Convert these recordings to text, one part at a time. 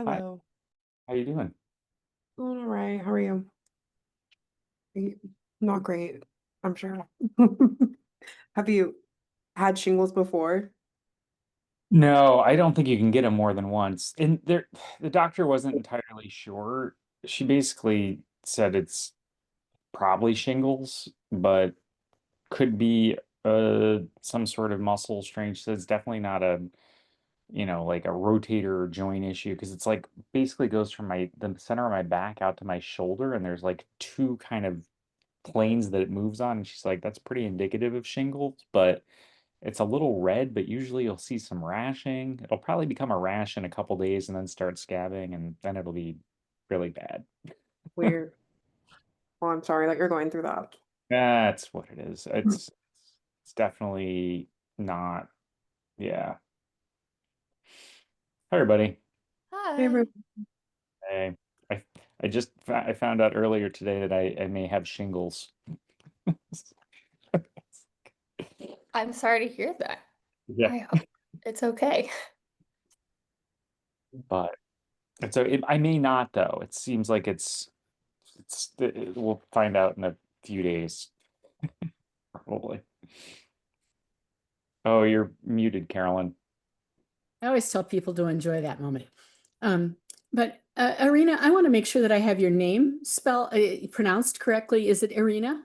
Hi, Hello. how you doing? All right. How are you? Not great, I'm sure. Have you had shingles before? No, I don't think you can get them more than once. And the doctor wasn't entirely sure. She basically said it's probably shingles, but could be some sort of muscle strain. She said it's definitely not like a rotator or joint issue because it's like basically goes from the center of my back out to my shoulder, and there's like two kind of planes that it moves on. And she's like, that's pretty indicative of shingles, but it's a little red, but usually you'll see some rashing. It'll probably become a rash in a couple days and then start scabbing, and then it'll be really bad. Weird. Oh, I'm sorry that you're going through that. That's what it is. It's definitely not. Yeah. Hi, everybody. Hi. Favorite. Hey, I I found out earlier today that I may have shingles. I'm sorry to hear that. Yeah, I hope it's okay. but I may not though. It seems like we'll find out in a few days, probably. Oh, you're muted, Carolyn. I always tell people to enjoy that moment. But Irina, I want to make sure that I have your name pronounced correctly. Is it Irina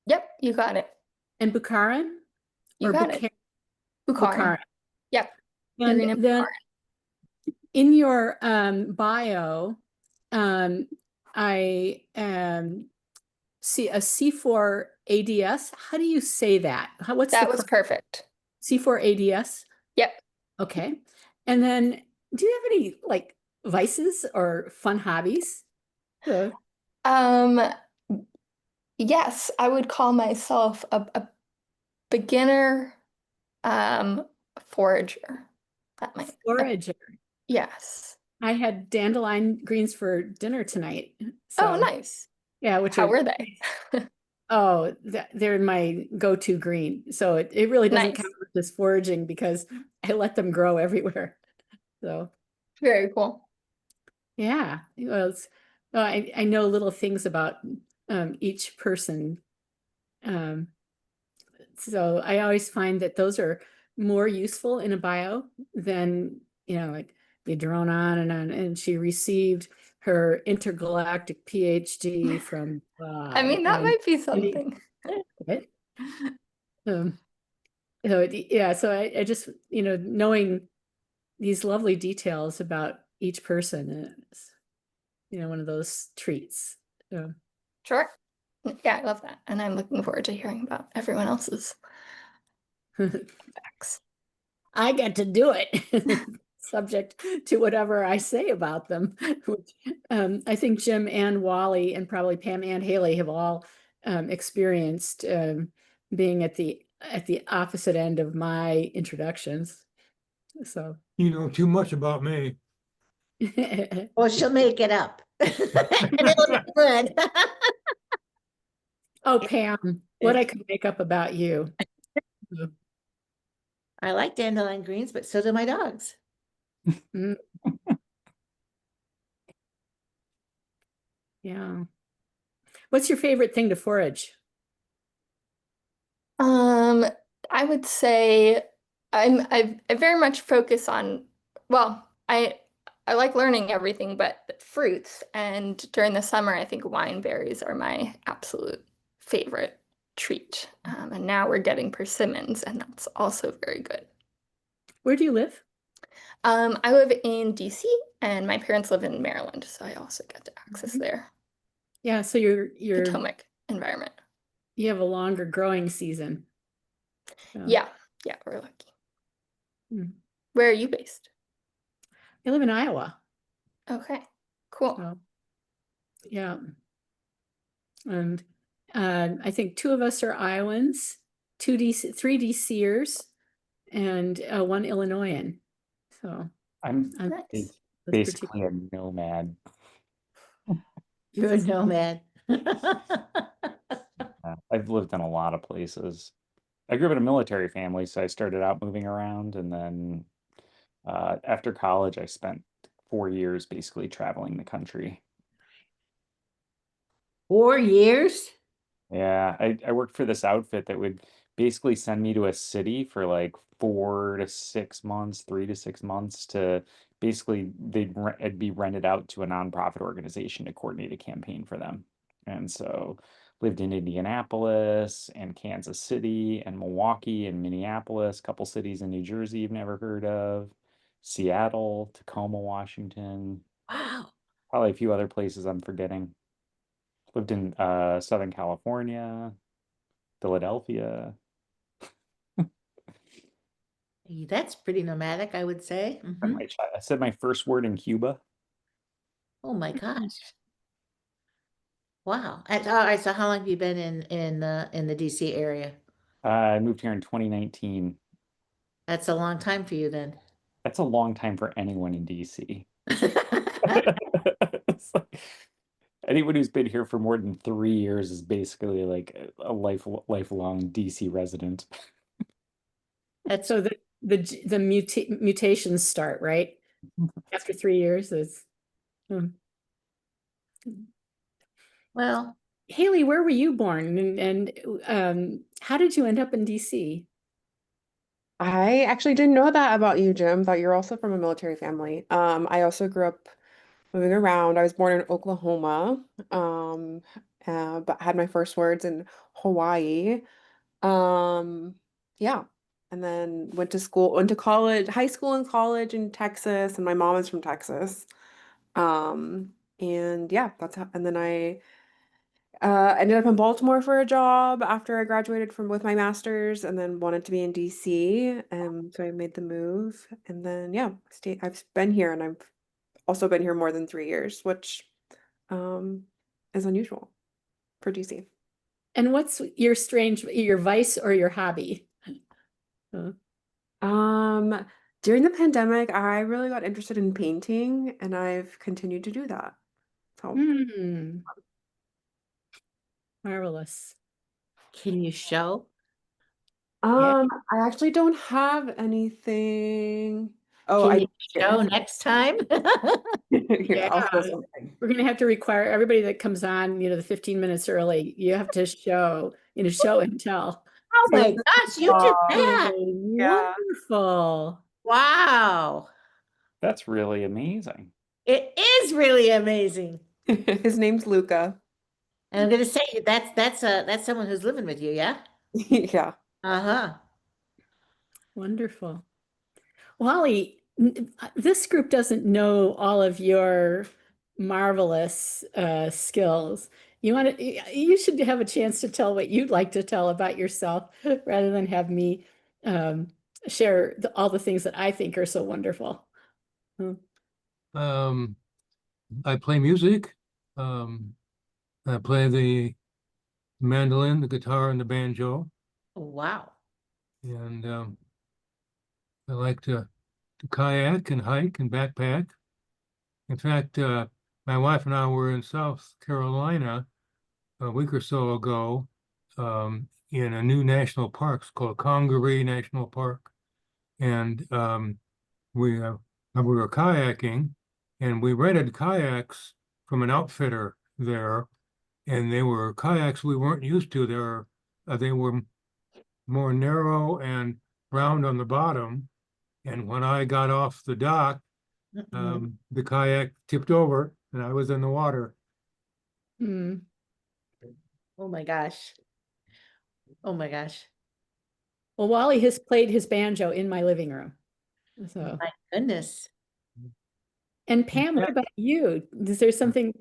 Yep, you got it. and Bukharin You or got it. Bukharin. Bukharin? Yep. And Irina then Bukharin. in your bio, I see a C4 ADS. How do you say that? What's That the was perfect. C4 ADS? Yep. Okay. And then do you have any like vices or fun hobbies? Um, yes, I would call myself a beginner forager. That might Forager. yes. I had dandelion greens for dinner tonight. Oh, So nice. yeah, which How are were they? they're my go-to green. So it really doesn't Nice. count as foraging because I let them grow everywhere. So Very cool. yeah, well, I know little things about each person. Um, so I always find that those are more useful in a bio than, like they drone on, and she received her intergalactic PhD from I mean, that and might be something. right? Um, yeah, so I just, knowing these lovely details about each person is, one of those treats. So. Sure. Yeah, I love that. And I'm looking forward to hearing about everyone else's facts. I get to do it, subject to whatever I say about them. I think Jim and Wally and probably Pam and Haley have all experienced being at the opposite end of my introductions. So, You know too much about me. Well, she'll make it up. And it'll be good. oh, Pam, what I could make up about you. I like dandelion greens, but so do my dogs. Mm. Yeah. What's your favorite thing to forage? I would say I very much focus on, well, I like learning everything but fruits, and during the summer I think wine berries are my absolute favorite treat. And now we're getting persimmons, and that's also very good. Where do you live? I live in DC and my parents live in Maryland, so I also get to access their Yeah, so you're Potomac environment. you have a longer growing season. So, Yeah, we're lucky. mm. Where are you based? I live in Iowa. Okay, cool. So, yeah. And I think two of us are Iowans, three DCers, and one Illinoisan. So I'm Nice. basically a nomad. You're a nomad. I've lived in a lot of places. I grew up in a military family, so I started out moving around, and then after college, I spent 4 years basically traveling the country. 4 years? Yeah, I worked for this outfit that would basically send me to a city for like 4 to 6 months, 3 to 6 months to basically it'd be rented out to a nonprofit organization to coordinate a campaign for them. And so lived in Indianapolis and Kansas City and Milwaukee and Minneapolis, couple cities in New Jersey you've never heard of, Seattle, Tacoma, Washington, Wow. probably a few other places I'm forgetting. Lived in Southern California, Philadelphia. That's pretty nomadic, I would say. Mhm. I said my first word in Cuba. Oh my gosh. Wow. And, all right, so how long have you been in the DC area? I moved here in 2019. That's a long time for you then. That's a long time for anyone in DC. It's like, anyone who's been here for more than 3 years is basically like a lifelong DC resident. That's So the mutations start, right? After 3 years is. Hmm. well, Haley, where were you born and how did you end up in DC? I actually didn't know that about you, Jim. Thought you're also from a military family. I also grew up moving around. I was born in Oklahoma, but had my first words in Hawaii. Yeah. And then went to college, high school and college in Texas, and my mom is from Texas. And yeah, and then I ended up in Baltimore for a job after I graduated from with my master's, and then wanted to be in DC. So I made the move, and then yeah, I've been here, and I've also been here more than 3 years, which is unusual for DC. And what's your vice or your hobby? During the pandemic, I really got interested in painting, and I've continued to do that. So Marvelous. can you show? I actually don't have anything. Oh, Can I you show next time? Here, I'll show Yeah. something. We're gonna have to require everybody that comes on, the 15 minutes early, you have to show and tell. Oh my gosh, you did that. Yeah. Wonderful. Wow. That's really amazing. It is really amazing. His name's Luca. And I'm gonna say that's someone who's living with you, yeah? Yeah. Uh-huh. Wonderful. Wally, this group doesn't know all of your marvelous skills. You should have a chance to tell what you'd like to tell about yourself rather than have me share all the things that I think are so wonderful. I play music. I play the mandolin, the guitar, and the banjo. Wow. And I like to kayak and hike and backpack. In fact, my wife and I were in South Carolina a week or so ago in a new national park. It's called Congaree National Park. And we were kayaking, and we rented kayaks from an outfitter there. And they were kayaks we weren't used to. They were more narrow and round on the bottom. And when I got off the dock, the kayak tipped over and I was in the water. Hmm. Oh my gosh. Oh my gosh. Well, Wally has played his banjo in my living room. So, My goodness. and Pam, what about you? Is there something?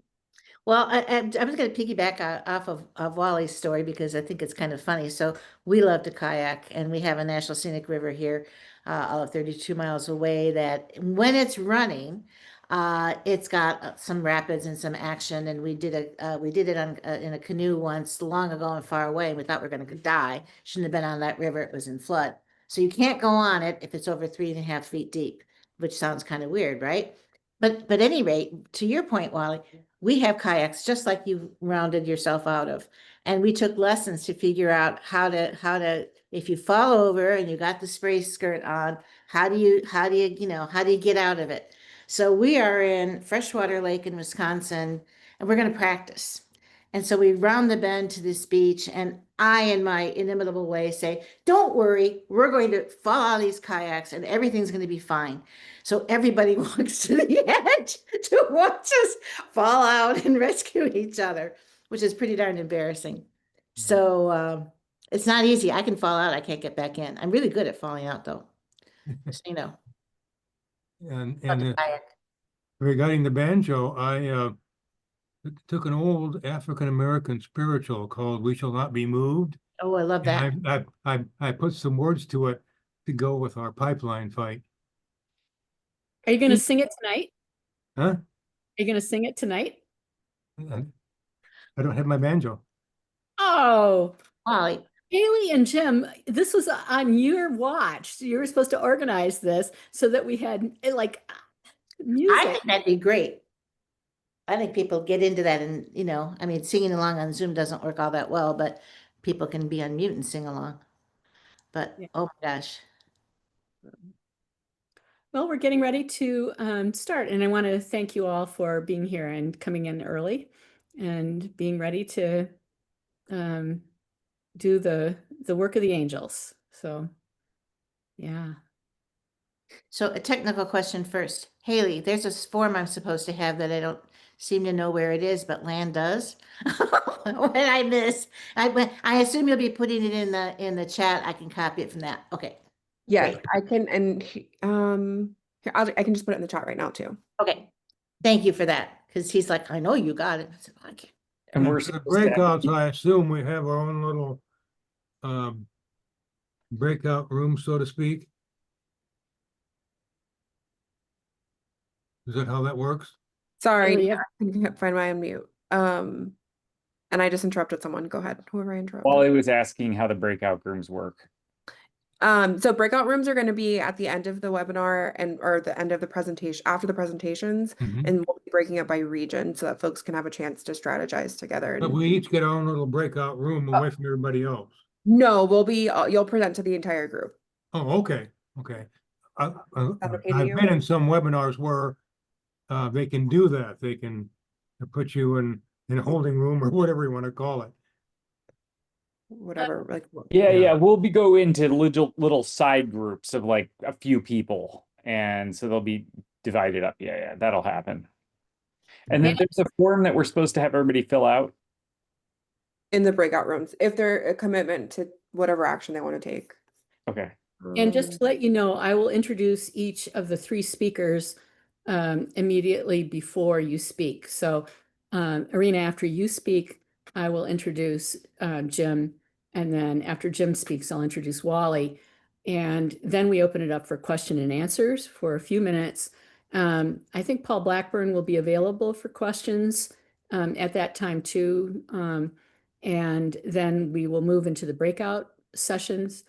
Well, I'm just going to piggyback off of Wally's story because I think it's kind of funny. So we love to kayak, and we have a national scenic river here, 32 miles away. That when it's running, it's got some rapids and some action. And we did it on in a canoe once long ago and far away. And we thought we were going to die. Shouldn't have been on that river. It was in flood, so you can't go on it if it's over 3.5 feet deep, which sounds kind of weird, right? But at any rate, to your point, Wally, we have kayaks just like you rounded yourself out of. And we took lessons to figure out how to, if you fall over and you got the spray skirt on, how do you get out of it? So we are in Freshwater Lake in Wisconsin, and we're going to practice. And so we round the bend to this beach, and I, in my inimitable way, say, "Don't worry, we're going to fall out of these kayaks and everything's going to be fine." So everybody walks to the edge to watch us fall out and rescue each other, which is pretty darn embarrassing. So it's not easy. I can fall out, I can't get back in. I'm really good at falling out, though. Just, you know, And not the kayak. regarding the banjo, I took an old African American spiritual called "We Shall Not Be Moved," Oh, I love that. and I put some words to it to go with our pipeline fight. Are you going to sing it tonight? Huh? Are you going to sing it tonight? I don't have my banjo. Oh, Wally, Haley and Jim, this was on your watch. So you were supposed to organize this so that we had like I music. think that'd be great. I think people get into that and, you know, I mean, singing along on Zoom doesn't work all that well, but people can be on mute and sing along. But, Yeah. oh my gosh. Well, we're getting ready to start, and I want to thank you all for being here and coming in early and being ready to do the work of the angels. So, yeah. So a technical question first. Haley, there's this form I'm supposed to have that I don't seem to know where it is, but Lan does. What did I miss? I assume you'll be putting it in the chat. I can copy it from that. Okay. Yes, Great. I can, and here, I can just put it in the chat right now too. Okay. Thank you for that. Because he's like, "I know you got it." I said, "Okay." And we're for the supposed to have- breakouts, I assume we have our own little breakout room, so to speak. Is that how that works? Sorry, yeah. I can't find my unmute. And I just interrupted someone. Go ahead, whoever I interrupted. Wally was asking how the breakout rooms work. So breakout rooms are going to be at the end of the webinar or the end of the presentation, after the presentations, Mhm. and we'll be breaking it by region so that folks can have a chance to strategize together. But And we each get our own little breakout room away from everybody else. no, you'll present to the entire group. Oh, okay, okay. that okay to I've you? been in some webinars where they can do that. They can put you in a holding room or whatever you want to call it. Whatever, like Yeah, Yeah. yeah, we'll be go into little side groups of like a few people, and so they'll be divided up. Yeah, yeah, that'll happen. And then there's a form that we're supposed to have everybody fill out. in the breakout rooms, if they're a commitment to whatever action they want to take. Okay. And just to let you know, I will introduce each of the three speakers immediately before you speak. So, Irina, after you speak, I will introduce Jim. And then after Jim speaks, I'll introduce Wally. And then we open it up for question and answers for a few minutes. I think Paul Blackburn will be available for questions at that time too. And then we will move into the breakout sessions.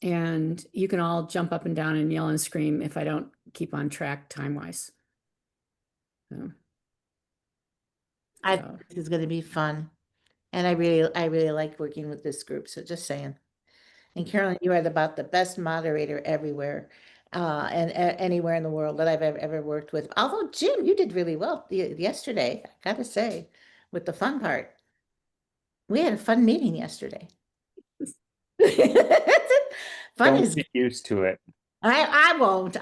And you can all jump up and down and yell and scream if I don't keep on track time-wise. So, I so, think this is going to be fun. And I really like working with this group. So just saying. And Carolyn, you are about the best moderator everywhere, and anywhere in the world that I've ever worked with. Although Jim, you did really well yesterday, I gotta say, with the fun part. We had a fun meeting yesterday. Fun Don't is, get used to it. I won't.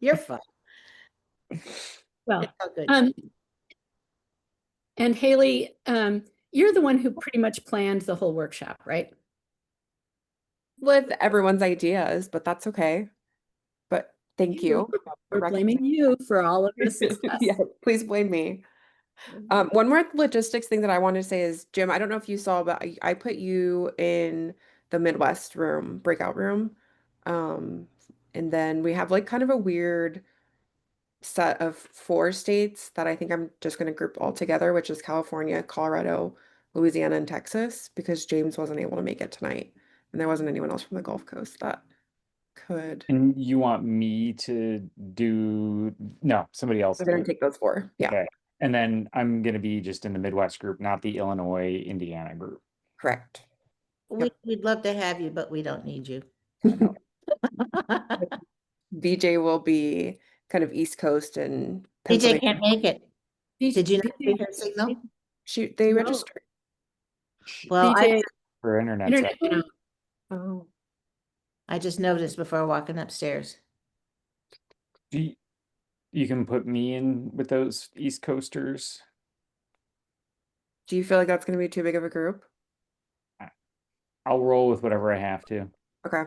You're fun. well, It's all good. and Haley, you're the one who pretty much planned the whole workshop, right? With everyone's ideas, but that's okay. But thank you. for We're blaming you for all of this. Yeah, please blame me. One more logistics thing that I wanted to say is, Jim, I don't know if you saw, but I put you in the Midwest room, breakout room. And then we have like kind of a weird set of 4 states that I think I'm just going to group all together, which is California, Colorado, Louisiana, and Texas, because James wasn't able to make it tonight. And there wasn't anyone else from the Gulf Coast that could. And you want me to do, no, somebody else. We're going do to it. take those 4. Yeah, Okay. And then I'm going to be just in the Midwest group, not the Illinois, Indiana group. correct. We'd love to have you, but we don't need you. BJ will be kind of East Coast and DJ Pennsylvania. can't make it. Did you not DJ see her signal? They No. registered. Well, DJ For internet. internet went out. Oh, I just noticed before walking upstairs. You can put me in with those East Coasters. do you feel like that's going to be too big of a group? I'll roll with whatever I have to. Okay.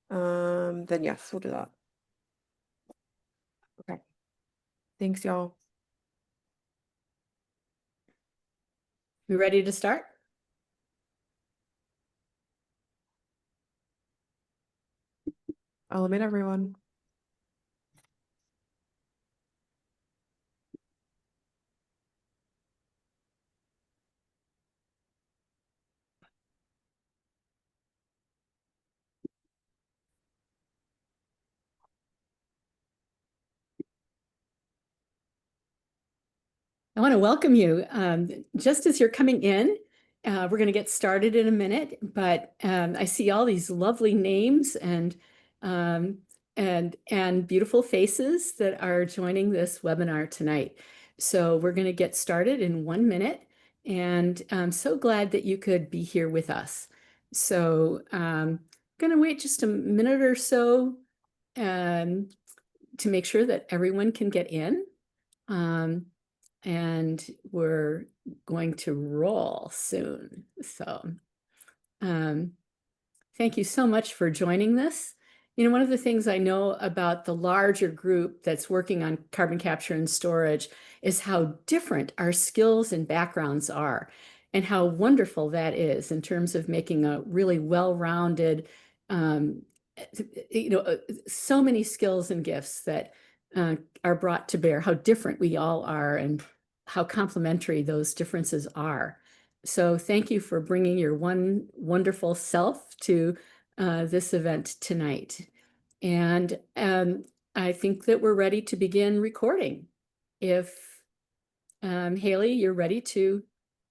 Then yes, we'll do that. Okay. Thanks, y'all. We ready to start? I'll admit everyone. I want to welcome you. Just as you're coming in, we're going to get started in a minute, but I see all these lovely names and beautiful faces that are joining this webinar tonight. So we're going to get started in 1 minute, and I'm so glad that you could be here with us. So I'm going to wait just a minute or so to make sure that everyone can get in. And we're going to roll soon. So thank you so much for joining this. You know, one of the things I know about the larger group that's working on carbon capture and storage is how different our skills and backgrounds are, and how wonderful that is in terms of making a really well-rounded, so many skills and gifts that are brought to bear, how different we all are and how complementary those differences are. So thank you for bringing your one wonderful self to this event tonight. And I think that we're ready to begin recording. If Haley, you're ready to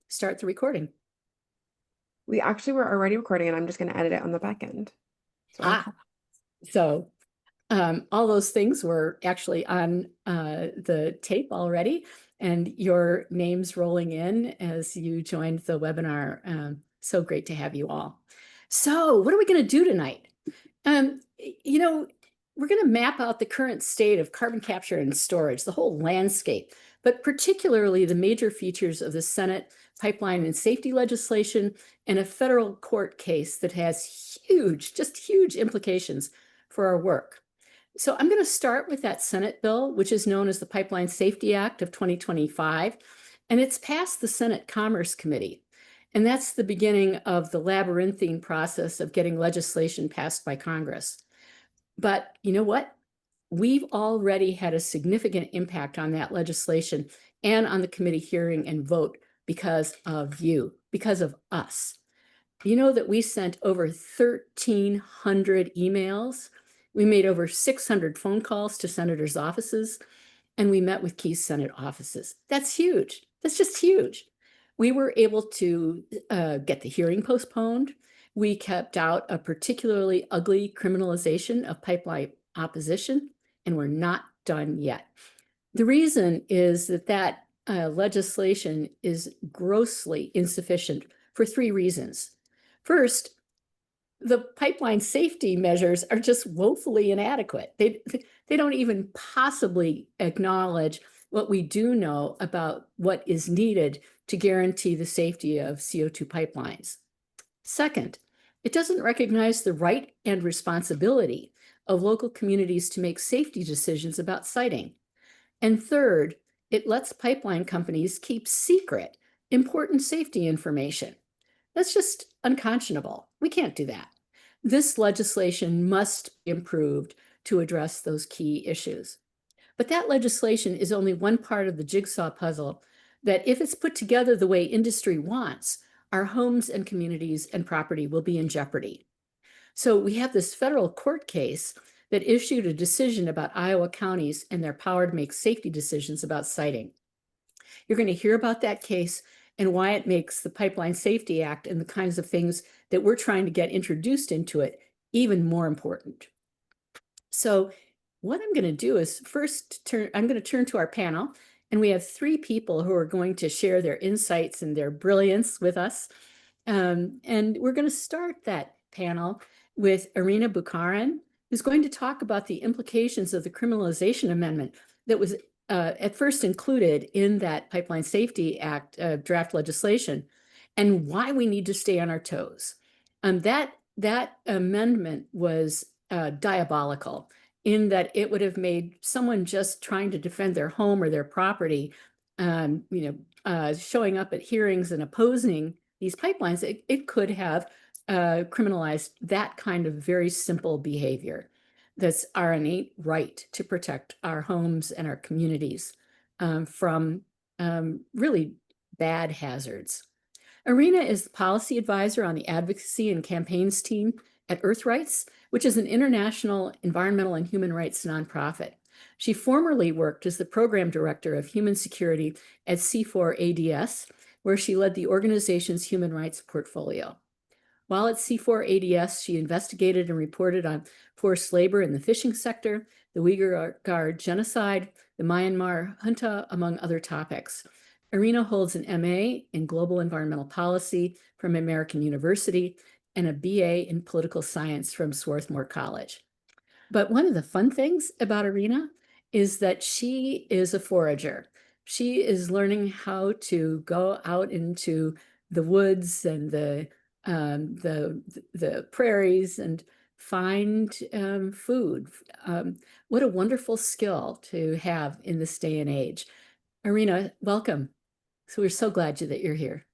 start the recording. We actually were already recording, and I'm just going to edit it on the back end. So all those things were actually on the tape already, and your names rolling in as you joined the webinar. So great to have you all. So what are we going to do tonight? You know, we're going to map out the current state of carbon capture and storage, the whole landscape, but particularly the major features of the Senate pipeline and safety legislation and a federal court case that has just huge implications for our work. So I'm going to start with that Senate bill, which is known as the Pipeline Safety Act of 2025, and it's passed the Senate Commerce Committee. And that's the beginning of the labyrinthine process of getting legislation passed by Congress. But you know what? We've already had a significant impact on that legislation and on the committee hearing and vote because of you, because of us. You know that we sent over 1,300 emails. We made over 600 phone calls to senators' offices, and we met with key Senate offices. That's huge. That's just huge. We were able to get the hearing postponed. We kept out a particularly ugly criminalization of pipeline opposition, and we're not done yet. The reason is that legislation is grossly insufficient for 3 reasons. First, the pipeline safety measures are just woefully inadequate. They don't even possibly acknowledge what we do know about what is needed to guarantee the safety of CO2 pipelines. Second, it doesn't recognize the right and responsibility of local communities to make safety decisions about siting. And third, it lets pipeline companies keep secret important safety information. That's just unconscionable. We can't do that. This legislation must be improved to address those key issues. But that legislation is only one part of the jigsaw puzzle that, if it's put together the way industry wants, our homes and communities and property will be in jeopardy. So we have this federal court case that issued a decision about Iowa counties and their power to make safety decisions about siting. You're going to hear about that case and why it makes the Pipeline Safety Act and the kinds of things that we're trying to get introduced into it even more important. So what I'm going to do is I'm going to turn to our panel, and we have 3 people who are going to share their insights and their brilliance with us. And we're going to start that panel with Irina Bukharin, who's going to talk about the implications of the criminalization amendment that was at first included in that Pipeline Safety Act draft legislation, and why we need to stay on our toes. That amendment was diabolical in that it would have made someone just trying to defend their home or their property, showing up at hearings and opposing these pipelines, it could have criminalized that kind of very simple behavior. That's our innate right to protect our homes and our communities from really bad hazards. Irina is the policy advisor on the advocacy and campaigns team at Earthrights, which is an international environmental and human rights nonprofit. She formerly worked as the program director of human security at C4ADS, where she led the organization's human rights portfolio. While at C4ADS, she investigated and reported on forced labor in the fishing sector, the Uyghur genocide, the Myanmar junta, among other topics. Irina holds an MA in Global Environmental Policy from American University and a BA in Political Science from Swarthmore College. But one of the fun things about Irina is that she is a forager. She is learning how to go out into the woods and the prairies and find food. What a wonderful skill to have in this day and age. Irina, welcome. So we're so glad that you're here.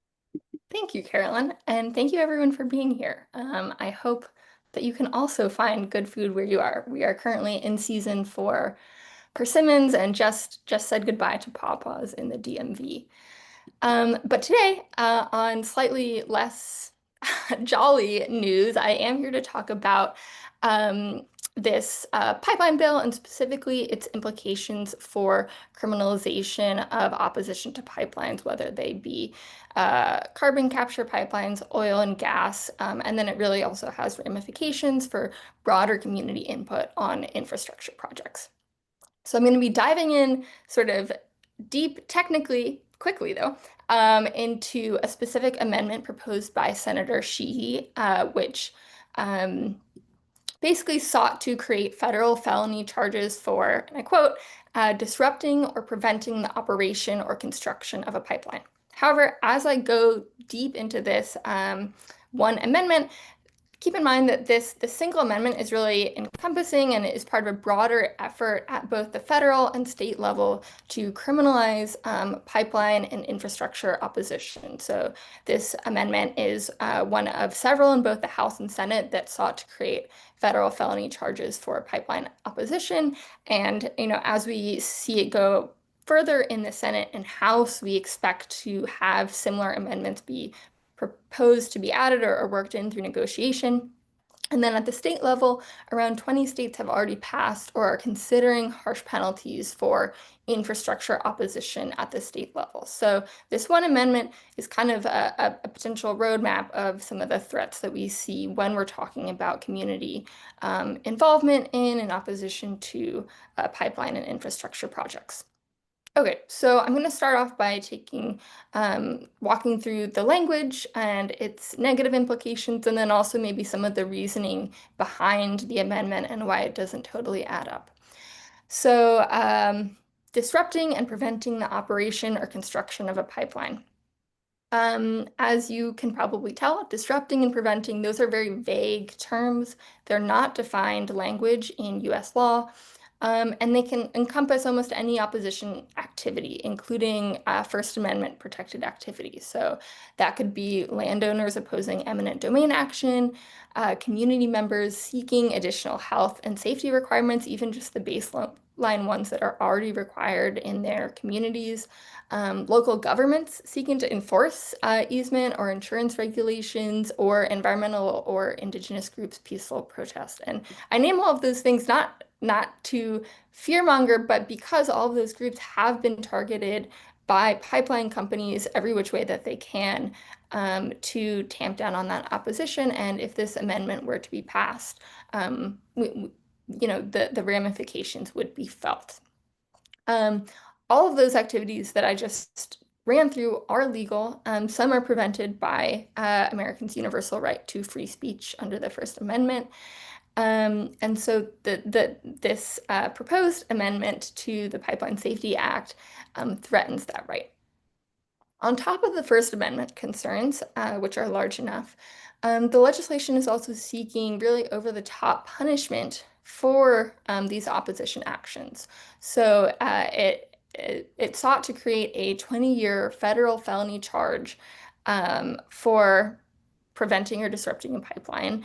Thank you, Carolyn, and thank you everyone for being here. I hope that you can also find good food where you are. We are currently in season for persimmons and just said goodbye to pawpaws in the DMV. But today, on slightly less jolly news, I am here to talk about this pipeline bill and specifically its implications for criminalization of opposition to pipelines, whether they be carbon capture pipelines, oil and gas, and then it really also has ramifications for broader community input on infrastructure projects. So I'm going to be diving in sort of deep, technically, quickly though, into a specific amendment proposed by Senator Sheehy, which basically sought to create federal felony charges for, and I quote, disrupting or preventing the operation or construction of a pipeline. However, as I go deep into this one amendment, keep in mind that this single amendment is really encompassing and is part of a broader effort at both the federal and state level to criminalize pipeline and infrastructure opposition. So this amendment is one of several in both the House and Senate that sought to create federal felony charges for pipeline opposition. And as we see it go further in the Senate and House, we expect to have similar amendments be proposed to be added or worked in through negotiation. And then at the state level, around 20 states have already passed or are considering harsh penalties for infrastructure opposition at the state level. So this one amendment is kind of a potential roadmap of some of the threats that we see when we're talking about community involvement in and opposition to pipeline and infrastructure projects. Okay, so I'm going to start off by walking through the language and its negative implications, and then also maybe some of the reasoning behind the amendment and why it doesn't totally add up. So, disrupting and preventing the operation or construction of a pipeline. As you can probably tell, disrupting and preventing, those are very vague terms. They're not defined language in US law. And they can encompass almost any opposition activity, including First Amendment protected activities. So that could be landowners opposing eminent domain action, community members seeking additional health and safety requirements, even just the baseline ones that are already required in their communities, local governments seeking to enforce easement or insurance regulations, or environmental or indigenous groups' peaceful protest. And I name all of those things not to fearmonger, but because all of those groups have been targeted by pipeline companies every which way that they can to tamp down on that opposition. And if this amendment were to be passed, the ramifications would be felt. All of those activities that I just ran through are legal. Some are prevented by Americans' universal right to free speech under the First Amendment. And so this proposed amendment to the Pipeline Safety Act threatens that right. On top of the First Amendment concerns, which are large enough, the legislation is also seeking really over-the-top punishment for these opposition actions. So it sought to create a 20-year federal felony charge for preventing or disrupting a pipeline.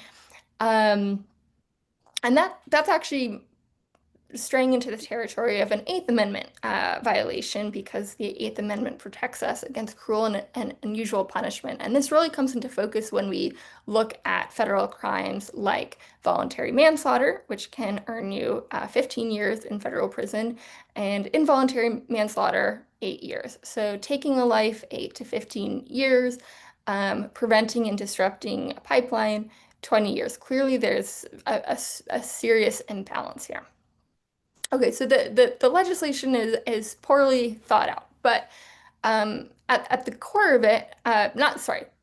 And that's actually straying into the territory of an Eighth Amendment violation, because the Eighth Amendment protects us against cruel and unusual punishment. And this really comes into focus when we look at federal crimes like voluntary manslaughter, which can earn you 15 years in federal prison, and involuntary manslaughter, 8 years. So taking a life, 8 to 15 years, preventing and disrupting a pipeline, 20 years. Clearly, there's a serious imbalance here. Okay, so the legislation is poorly thought out, but at the core of it,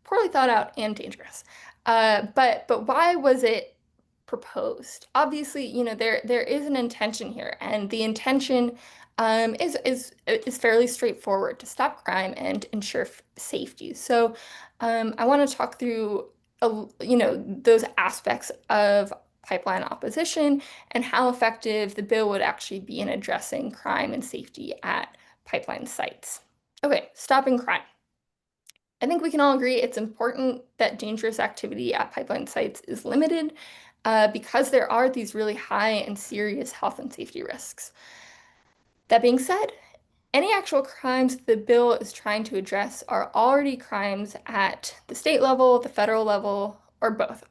poorly thought out and dangerous. But why was it proposed? Obviously, there is an intention here, and the intention is fairly straightforward: to stop crime and ensure safety. So I want to talk through those aspects of pipeline opposition and how effective the bill would actually be in addressing crime and safety at pipeline sites. Okay, stopping crime. I think we can all agree it's important that dangerous activity at pipeline sites is limited because there are these really high and serious health and safety risks. That being said, any actual crimes the bill is trying to address are already crimes at the state level, the federal level, or both.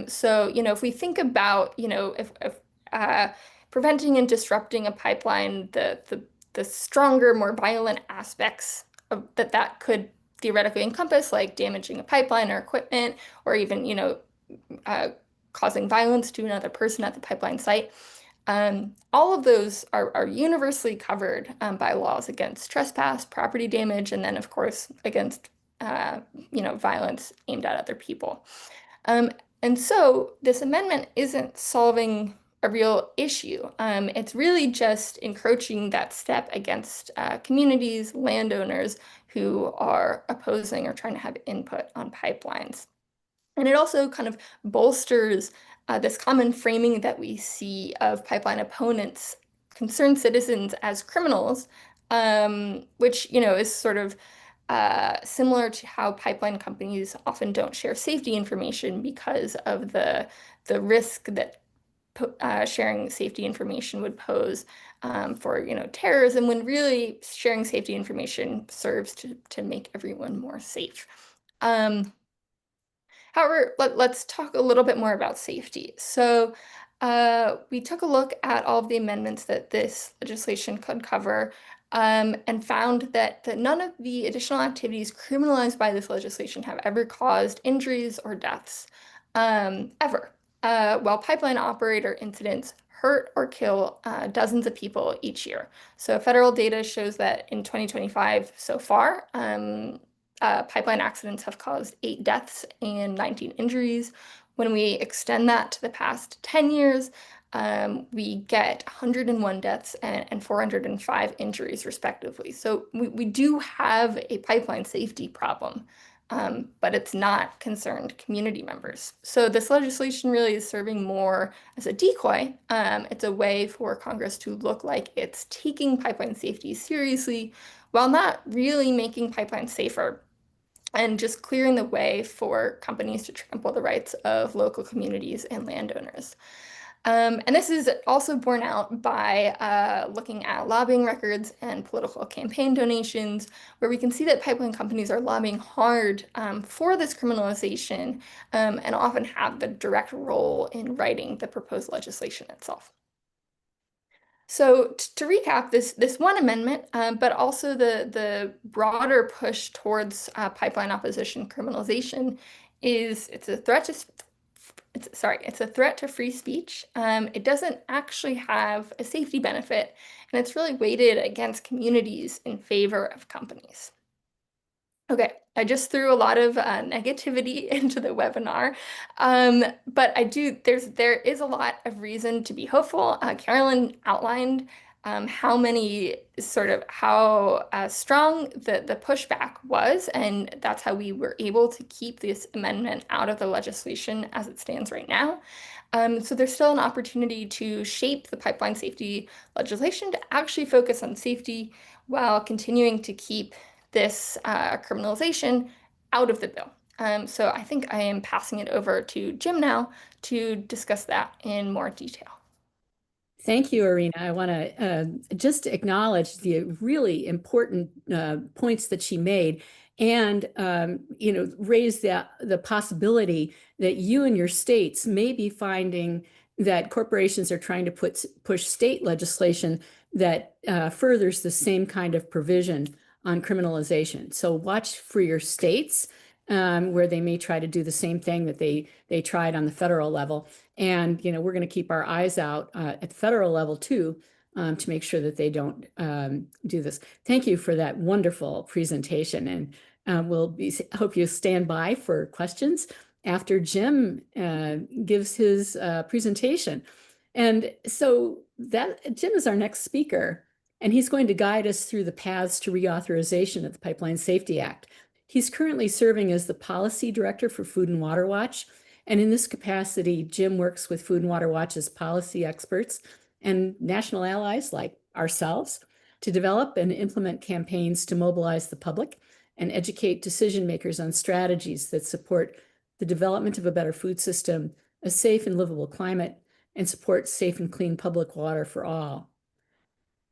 So, if we think about, if preventing and disrupting a pipeline, the stronger, more violent aspects of that could theoretically encompass, like damaging a pipeline or equipment, or even, causing violence to another person at the pipeline site. All of those are universally covered by laws against trespass, property damage, and then, of course, against violence aimed at other people. And so this amendment isn't solving a real issue. It's really just encroaching that step against communities, landowners who are opposing or trying to have input on pipelines. And it also kind of bolsters this common framing that we see of pipeline opponents, concerned citizens as criminals, which, is sort of similar to how pipeline companies often don't share safety information because of the risk that sharing safety information would pose for terrorism, when really sharing safety information serves to make everyone more safe. However, let's talk a little bit more about safety. So we took a look at all of the amendments that this legislation could cover, and found that none of the additional activities criminalized by this legislation have ever caused injuries or deaths, ever. While pipeline operator incidents hurt or kill dozens of people each year. So federal data shows that in 2025 so far, pipeline accidents have caused 8 deaths and 19 injuries. When we extend that to the past 10 years, we get 101 deaths and 405 injuries, respectively. So we do have a pipeline safety problem, but it's not concerned community members. So this legislation really is serving more as a decoy. It's a way for Congress to look like it's taking pipeline safety seriously while not really making pipelines safer, and just clearing the way for companies to trample the rights of local communities and landowners. And this is also borne out by looking at lobbying records and political campaign donations, where we can see that pipeline companies are lobbying hard for this criminalization, and often have the direct role in writing the proposed legislation itself. So to recap, this one amendment, but also the broader push towards pipeline opposition criminalization, it's a it's a threat to free speech. It doesn't actually have a safety benefit, and it's really weighted against communities in favor of companies. Okay, I just threw a lot of negativity into the webinar, but there is a lot of reason to be hopeful. Carolyn outlined how strong the pushback was, and that's how we were able to keep this amendment out of the legislation as it stands right now. So there's still an opportunity to shape the pipeline safety legislation to actually focus on safety while continuing to keep this criminalization out of the bill. So I think I am passing it over to Jim now to discuss that in more detail. Thank you, Irina. I want to just acknowledge the really important points that she made, and raise the possibility that you and your states may be finding that corporations are trying to push state legislation that furthers the same kind of provision on criminalization. So watch for your states where they may try to do the same thing that they tried on the federal level. And we're going to keep our eyes out at the federal level too, to make sure that they don't do this. Thank you for that wonderful presentation, and hope you stand by for questions after Jim gives his presentation. And so Jim is our next speaker, and he's going to guide us through the paths to reauthorization of the Pipeline Safety Act. He's currently serving as the Policy Director for Food and Water Watch. And in this capacity, Jim works with Food and Water Watch's policy experts and national allies like ourselves to develop and implement campaigns to mobilize the public and educate decision makers on strategies that support the development of a better food system, a safe and livable climate, and support safe and clean public water for all.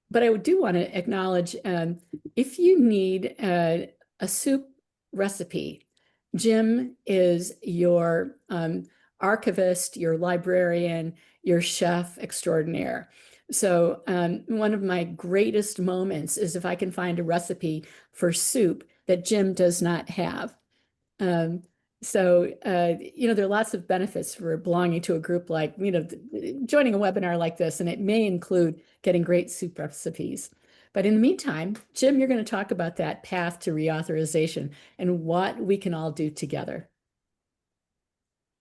But I do want to acknowledge, if you need a soup recipe, Jim is your archivist, your librarian, your chef extraordinaire. So one of my greatest moments is if I can find a recipe for soup that Jim does not have. So there are lots of benefits for belonging to a group like, joining a webinar like this, and it may include getting great soup recipes. But in the meantime, Jim, you're going to talk about that path to reauthorization and what we can all do together.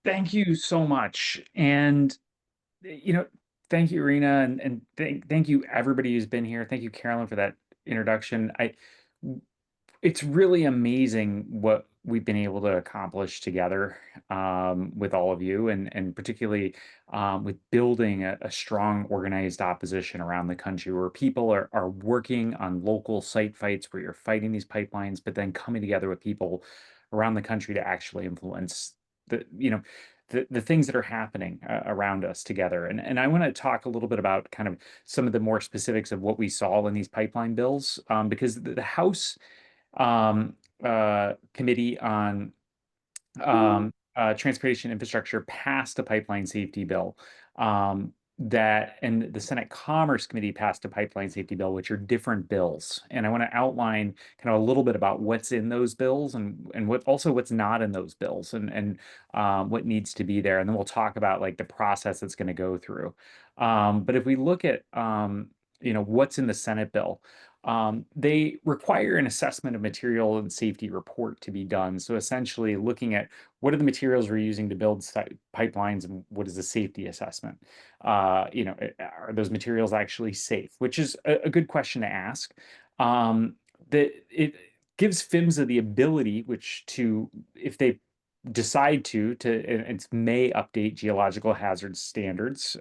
Thank you so much. And, thank you, Irina, and thank you everybody who's been here. Thank you, Carolyn, for that introduction. It's really amazing what we've been able to accomplish together with all of you, and particularly with building a strong organized opposition around the country where people are working on local site fights where you're fighting these pipelines, but then coming together with people around the country to actually influence the things that are happening around us together. And I want to talk a little bit about kind of some of the more specifics of what we saw in these pipeline bills, because the House Committee on Transportation Infrastructure passed a pipeline safety bill, and the Senate Commerce Committee passed a pipeline safety bill, which are different bills. And I want to outline kind of a little bit about what's in those bills and what's not in those bills, and what needs to be there. And then we'll talk about like the process that's going to go through. But if we look at what's in the Senate bill, they require an assessment of material and safety report to be done. So essentially looking at what are the materials we're using to build pipelines and what is the safety assessment? Are those materials actually safe? Which is a good question to ask. It gives PHMSA the ability, if they decide to it may update geological hazard standards.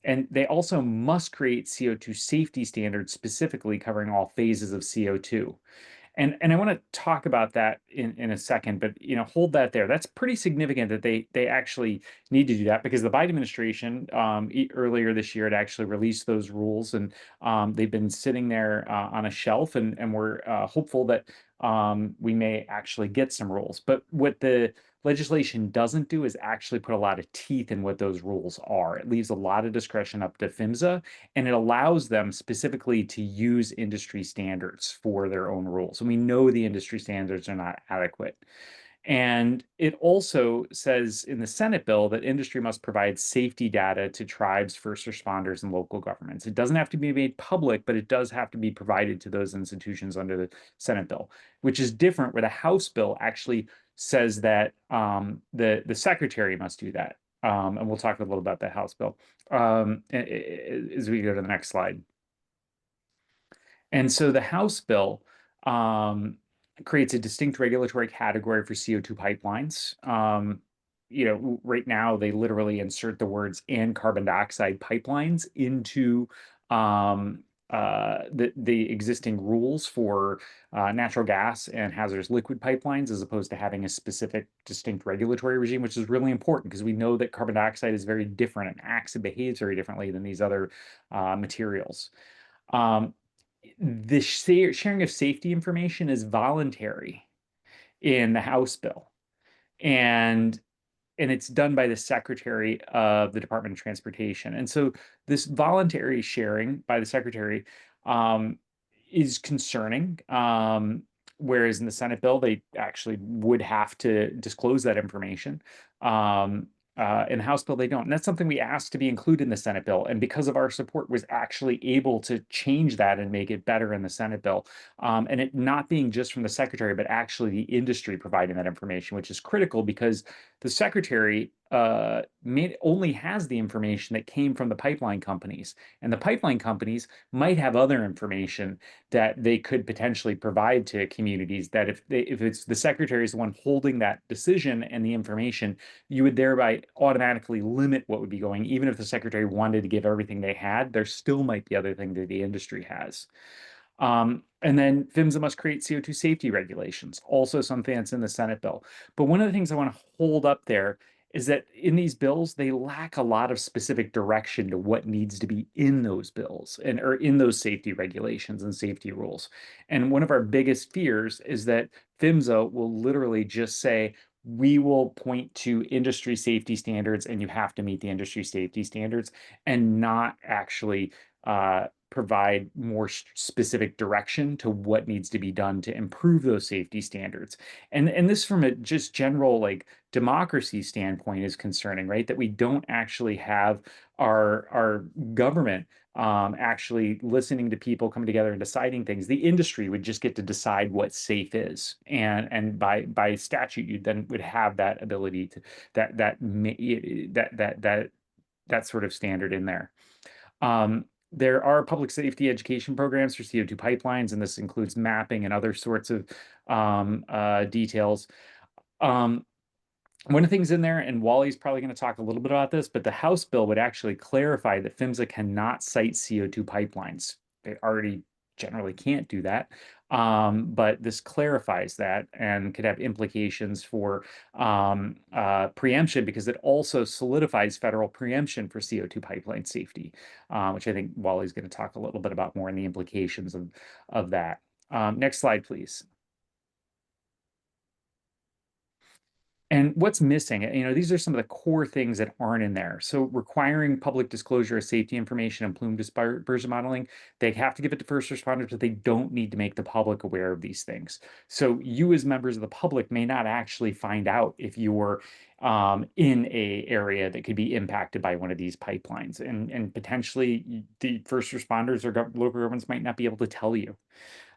And they also must create CO2 safety standards specifically covering all phases of CO2. And I want to talk about that in a second, but hold that there. That's pretty significant that they actually need to do that, because the Biden administration earlier this year had actually released those rules, and they've been sitting there on a shelf, and we're hopeful that we may actually get some rules. But what the legislation doesn't do is actually put a lot of teeth in what those rules are. It leaves a lot of discretion up to PHMSA, and it allows them specifically to use industry standards for their own rules. And we know the industry standards are not adequate. And it also says in the Senate bill that industry must provide safety data to tribes, first responders, and local governments. It doesn't have to be made public, but it does have to be provided to those institutions under the Senate bill, which is different, where the House bill actually says that the secretary must do that. And we'll talk a little about the House bill as we go to the next slide. And so the House bill creates a distinct regulatory category for CO2 pipelines. Right now they literally insert the words "and carbon dioxide pipelines" into the existing rules for natural gas and hazardous liquid pipelines, as opposed to having a specific distinct regulatory regime, which is really important because we know that carbon dioxide is very different and acts and behaves very differently than these other materials. The sharing of safety information is voluntary in the House bill, and it's done by the Secretary of the Department of Transportation. And so this voluntary sharing by the Secretary is concerning. Whereas in the Senate bill, they actually would have to disclose that information. In the House bill, they don't. And that's something we asked to be included in the Senate bill. And because of our support, was actually able to change that and make it better in the Senate bill. And it not being just from the Secretary, but actually the industry providing that information, which is critical because the Secretary only has the information that came from the pipeline companies. And the pipeline companies might have other information that they could potentially provide to communities that if it's the Secretary is the one holding that decision and the information, you would thereby automatically limit what would be going. Even if the Secretary wanted to give everything they had, there still might be other things that the industry has. And then PHMSA must create CO2 safety regulations, also something that's in the Senate bill. But one of the things I want to hold up there is that in these bills, they lack a lot of specific direction to what needs to be in those bills or in those safety regulations and safety rules. And one of our biggest fears is that PHMSA will literally just say, we will point to industry safety standards and you have to meet the industry safety standards, and not actually provide more specific direction to what needs to be done to improve those safety standards. And this, from a just general like democracy standpoint, is concerning, right? That we don't actually have our government actually listening to people coming together and deciding things. The industry would just get to decide what safe is, and by statute, you then would have that ability to that sort of standard in there. There are public safety education programs for CO2 pipelines, and this includes mapping and other sorts of details. One of the things in there, and Wally's probably going to talk a little bit about this, but the House bill would actually clarify that PHMSA cannot cite CO2 pipelines. They already generally can't do that. But this clarifies that and could have implications for preemption, because it also solidifies federal preemption for CO2 pipeline safety, which I think Wally's going to talk a little bit about more in the implications of that. Next slide, please. And what's missing, these are some of the core things that aren't in there. So requiring public disclosure of safety information and plume dispersion modeling, they have to give it to first responders, but they don't need to make the public aware of these things. So you as members of the public may not actually find out if you're in a area that could be impacted by one of these pipelines. And potentially the first responders or local governments might not be able to tell you.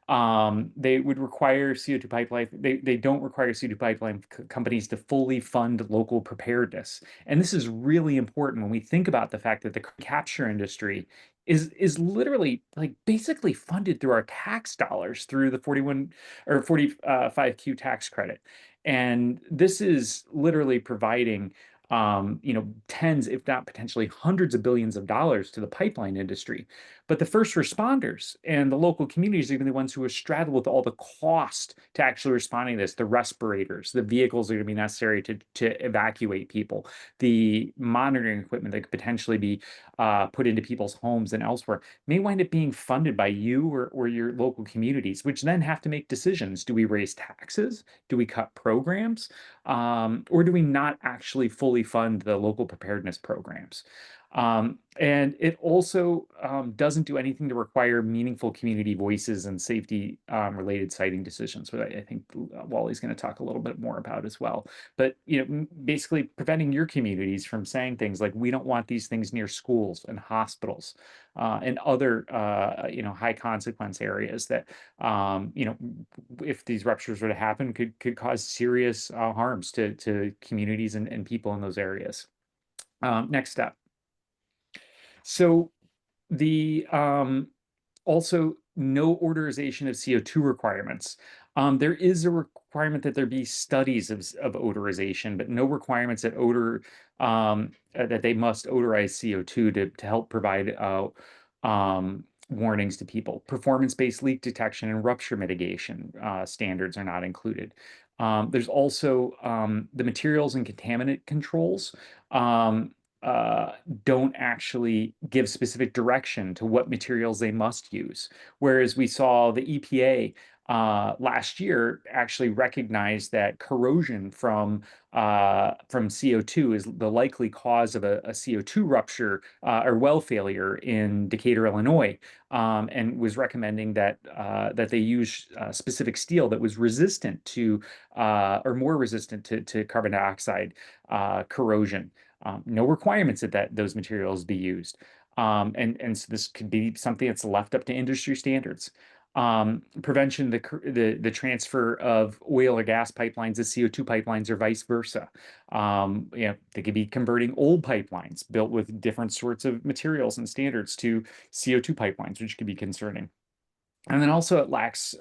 They would require CO2 pipeline. They don't require CO2 pipeline companies to fully fund local preparedness. And this is really important when we think about the fact that the capture industry is literally like basically funded through our tax dollars through the 41 or 45Q tax credit. And this is literally providing tens, if not potentially hundreds of billions of dollars to the pipeline industry. But the first responders and the local communities are going to be the ones who are straddled with all the cost to actually responding to this. The respirators, the vehicles are going to be necessary to evacuate people, the monitoring equipment that could potentially be put into people's homes and elsewhere may wind up being funded by you or your local communities, which then have to make decisions. Do we raise taxes? Do we cut programs? Or do we not actually fully fund the local preparedness programs? And it also doesn't do anything to require meaningful community voices and safety related siting decisions, which I think Wally's going to talk a little bit more about as well. But basically preventing your communities from saying things like, we don't want these things near schools and hospitals and other high consequence areas that if these ruptures were to happen could cause serious harms to communities and people in those areas. Next step. So the also no odorization of CO2 requirements. There is a requirement that there be studies of odorization, but no requirements that that they must odorize CO2 to help provide warnings to people. Performance-based leak detection and rupture mitigation standards are not included. There's also the materials and contaminant controls. Don't actually give specific direction to what materials they must use. Whereas we saw the EPA last year actually recognized that corrosion from CO2 is the likely cause of a CO2 rupture or well failure in Decatur, Illinois, and was recommending that they use specific steel that was resistant to or more resistant to carbon dioxide corrosion. No requirements that those materials be used. And so this could be something that's left up to industry standards. Prevention, the transfer of oil or gas pipelines to CO2 pipelines or vice versa. They could be converting old pipelines built with different sorts of materials and standards to CO2 pipelines, which could be concerning. And then also it lacks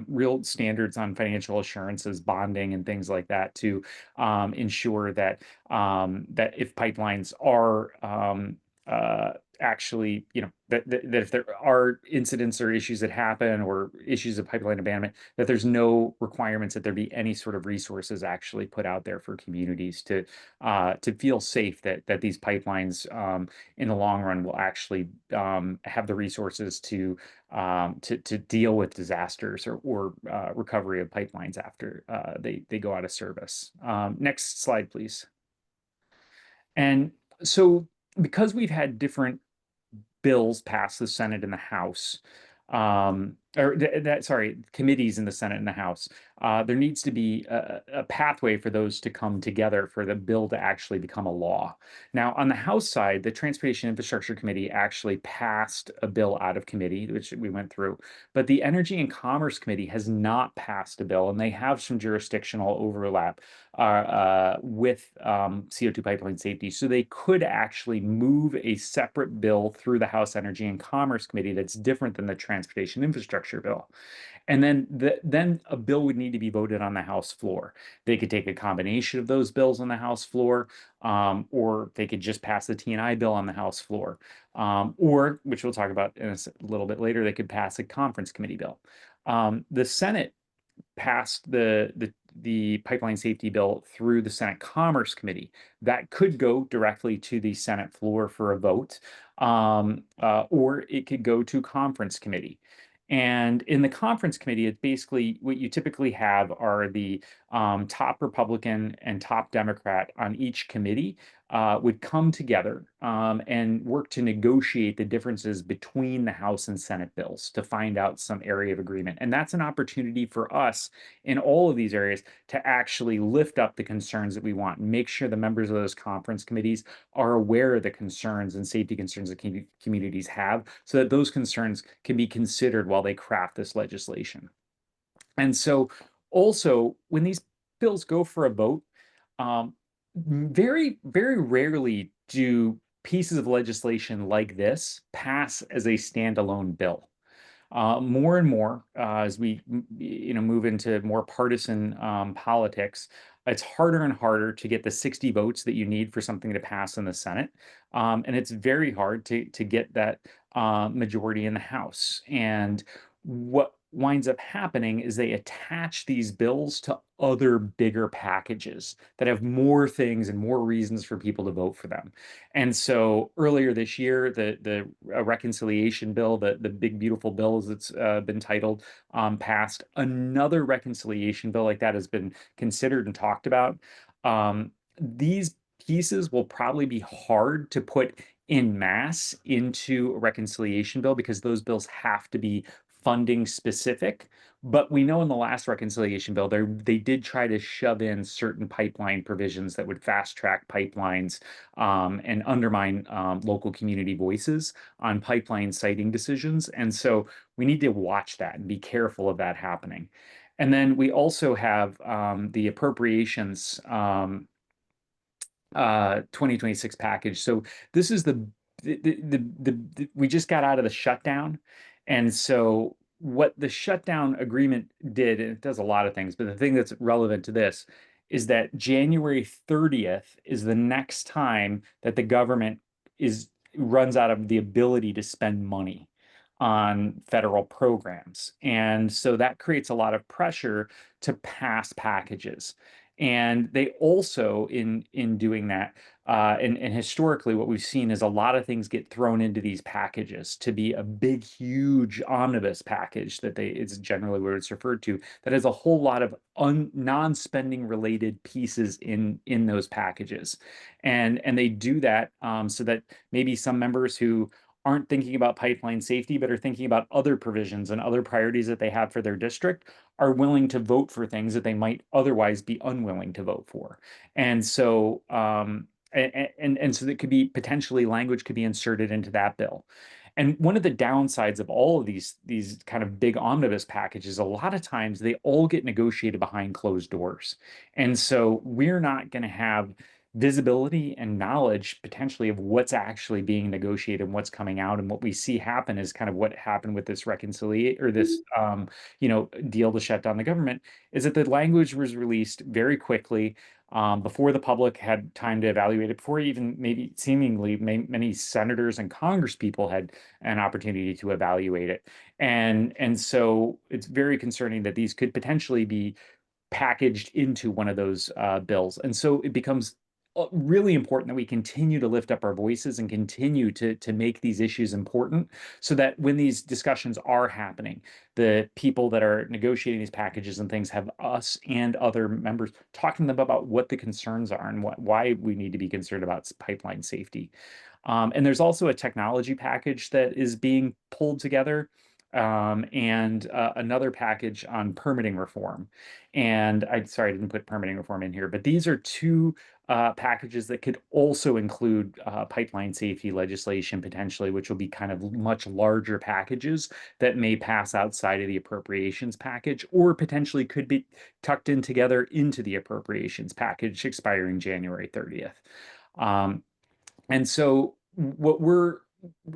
real standards on financial assurances, bonding, and things like that to ensure that that if pipelines are actually, that if there are incidents or issues that happen or issues of pipeline abandonment, that there's no requirements that there be any sort of resources actually put out there for communities to feel safe that these pipelines in the long run will actually have the resources to deal with disasters or recovery of pipelines after they go out of service. Next slide, please. And so because we've had different bills pass the Senate and the House, committees in the Senate and the House, there needs to be a pathway for those to come together for the bill to actually become a law. Now, on the House side, the Transportation Infrastructure Committee actually passed a bill out of committee, which we went through, but the Energy and Commerce Committee has not passed a bill, and they have some jurisdictional overlap with CO2 pipeline safety. So they could actually move a separate bill through the House Energy and Commerce Committee that's different than the Transportation Infrastructure bill. And then a bill would need to be voted on the House floor. They could take a combination of those bills on the House floor, or they could just pass the T&I bill on the House floor, or, which we'll talk about in a little bit later, they could pass a conference committee bill. The Senate passed the pipeline safety bill through the Senate Commerce Committee. That could go directly to the Senate floor for a vote, or it could go to conference committee. And in the conference committee, it's basically what you typically have are the top Republican and top Democrat on each committee would come together and work to negotiate the differences between the House and Senate bills to find out some area of agreement. And that's an opportunity for us in all of these areas to actually lift up the concerns that we want, make sure the members of those conference committees are aware of the concerns and safety concerns that communities have, so that those concerns can be considered while they craft this legislation. And so also, when these bills go for a vote, very, very rarely do pieces of legislation like this pass as a standalone bill. More and more, as we move into more partisan politics, it's harder and harder to get the 60 votes that you need for something to pass in the Senate, and it's very hard to get that majority in the House. And what winds up happening is they attach these bills to other bigger packages that have more things and more reasons for people to vote for them. And so earlier this year, the reconciliation bill, the big beautiful bill as it's been titled, passed. Another reconciliation bill like that has been considered and talked about. These pieces will probably be hard to put in mass into a reconciliation bill because those bills have to be funding specific. But we know in the last reconciliation bill, they did try to shove in certain pipeline provisions that would fast track pipelines and undermine local community voices on pipeline siting decisions. And so we need to watch that and be careful of that happening. And then we also have the appropriations 2026 package. So this is we just got out of the shutdown. And so what the shutdown agreement did, and it does a lot of things, but the thing that's relevant to this is that January 30th is the next time that the government runs out of the ability to spend money on federal programs. And so that creates a lot of pressure to pass packages. And they also, in doing that, and historically, what we've seen is a lot of things get thrown into these packages to be a big, huge omnibus package that it's generally where it's referred to, that has a whole lot of non-spending related pieces in those packages. And they do that so that maybe some members who aren't thinking about pipeline safety, but are thinking about other provisions and other priorities that they have for their district, are willing to vote for things that they might otherwise be unwilling to vote for. And so, so that could be potentially language could be inserted into that bill. And one of the downsides of all of these kind of big omnibus packages, a lot of times they all get negotiated behind closed doors. And so we're not going to have visibility and knowledge potentially of what's actually being negotiated and what's coming out. And what we see happen is kind of what happened with this reconciliation or this deal to shut down the government, is that the language was released very quickly before the public had time to evaluate it, before even maybe seemingly many senators and congresspeople had an opportunity to evaluate it. And so it's very concerning that these could potentially be packaged into one of those bills. And so it becomes really important that we continue to lift up our voices and continue to make these issues important, so that when these discussions are happening, the people that are negotiating these packages and things have us and other members talking to them about what the concerns are and why we need to be concerned about pipeline safety. And there's also a technology package that is being pulled together, and another package on permitting reform. And sorry, I didn't put permitting reform in here, but these are two packages that could also include pipeline safety legislation potentially, which will be kind of much larger packages that may pass outside of the appropriations package, or potentially could be tucked in together into the appropriations package expiring January 30th. And so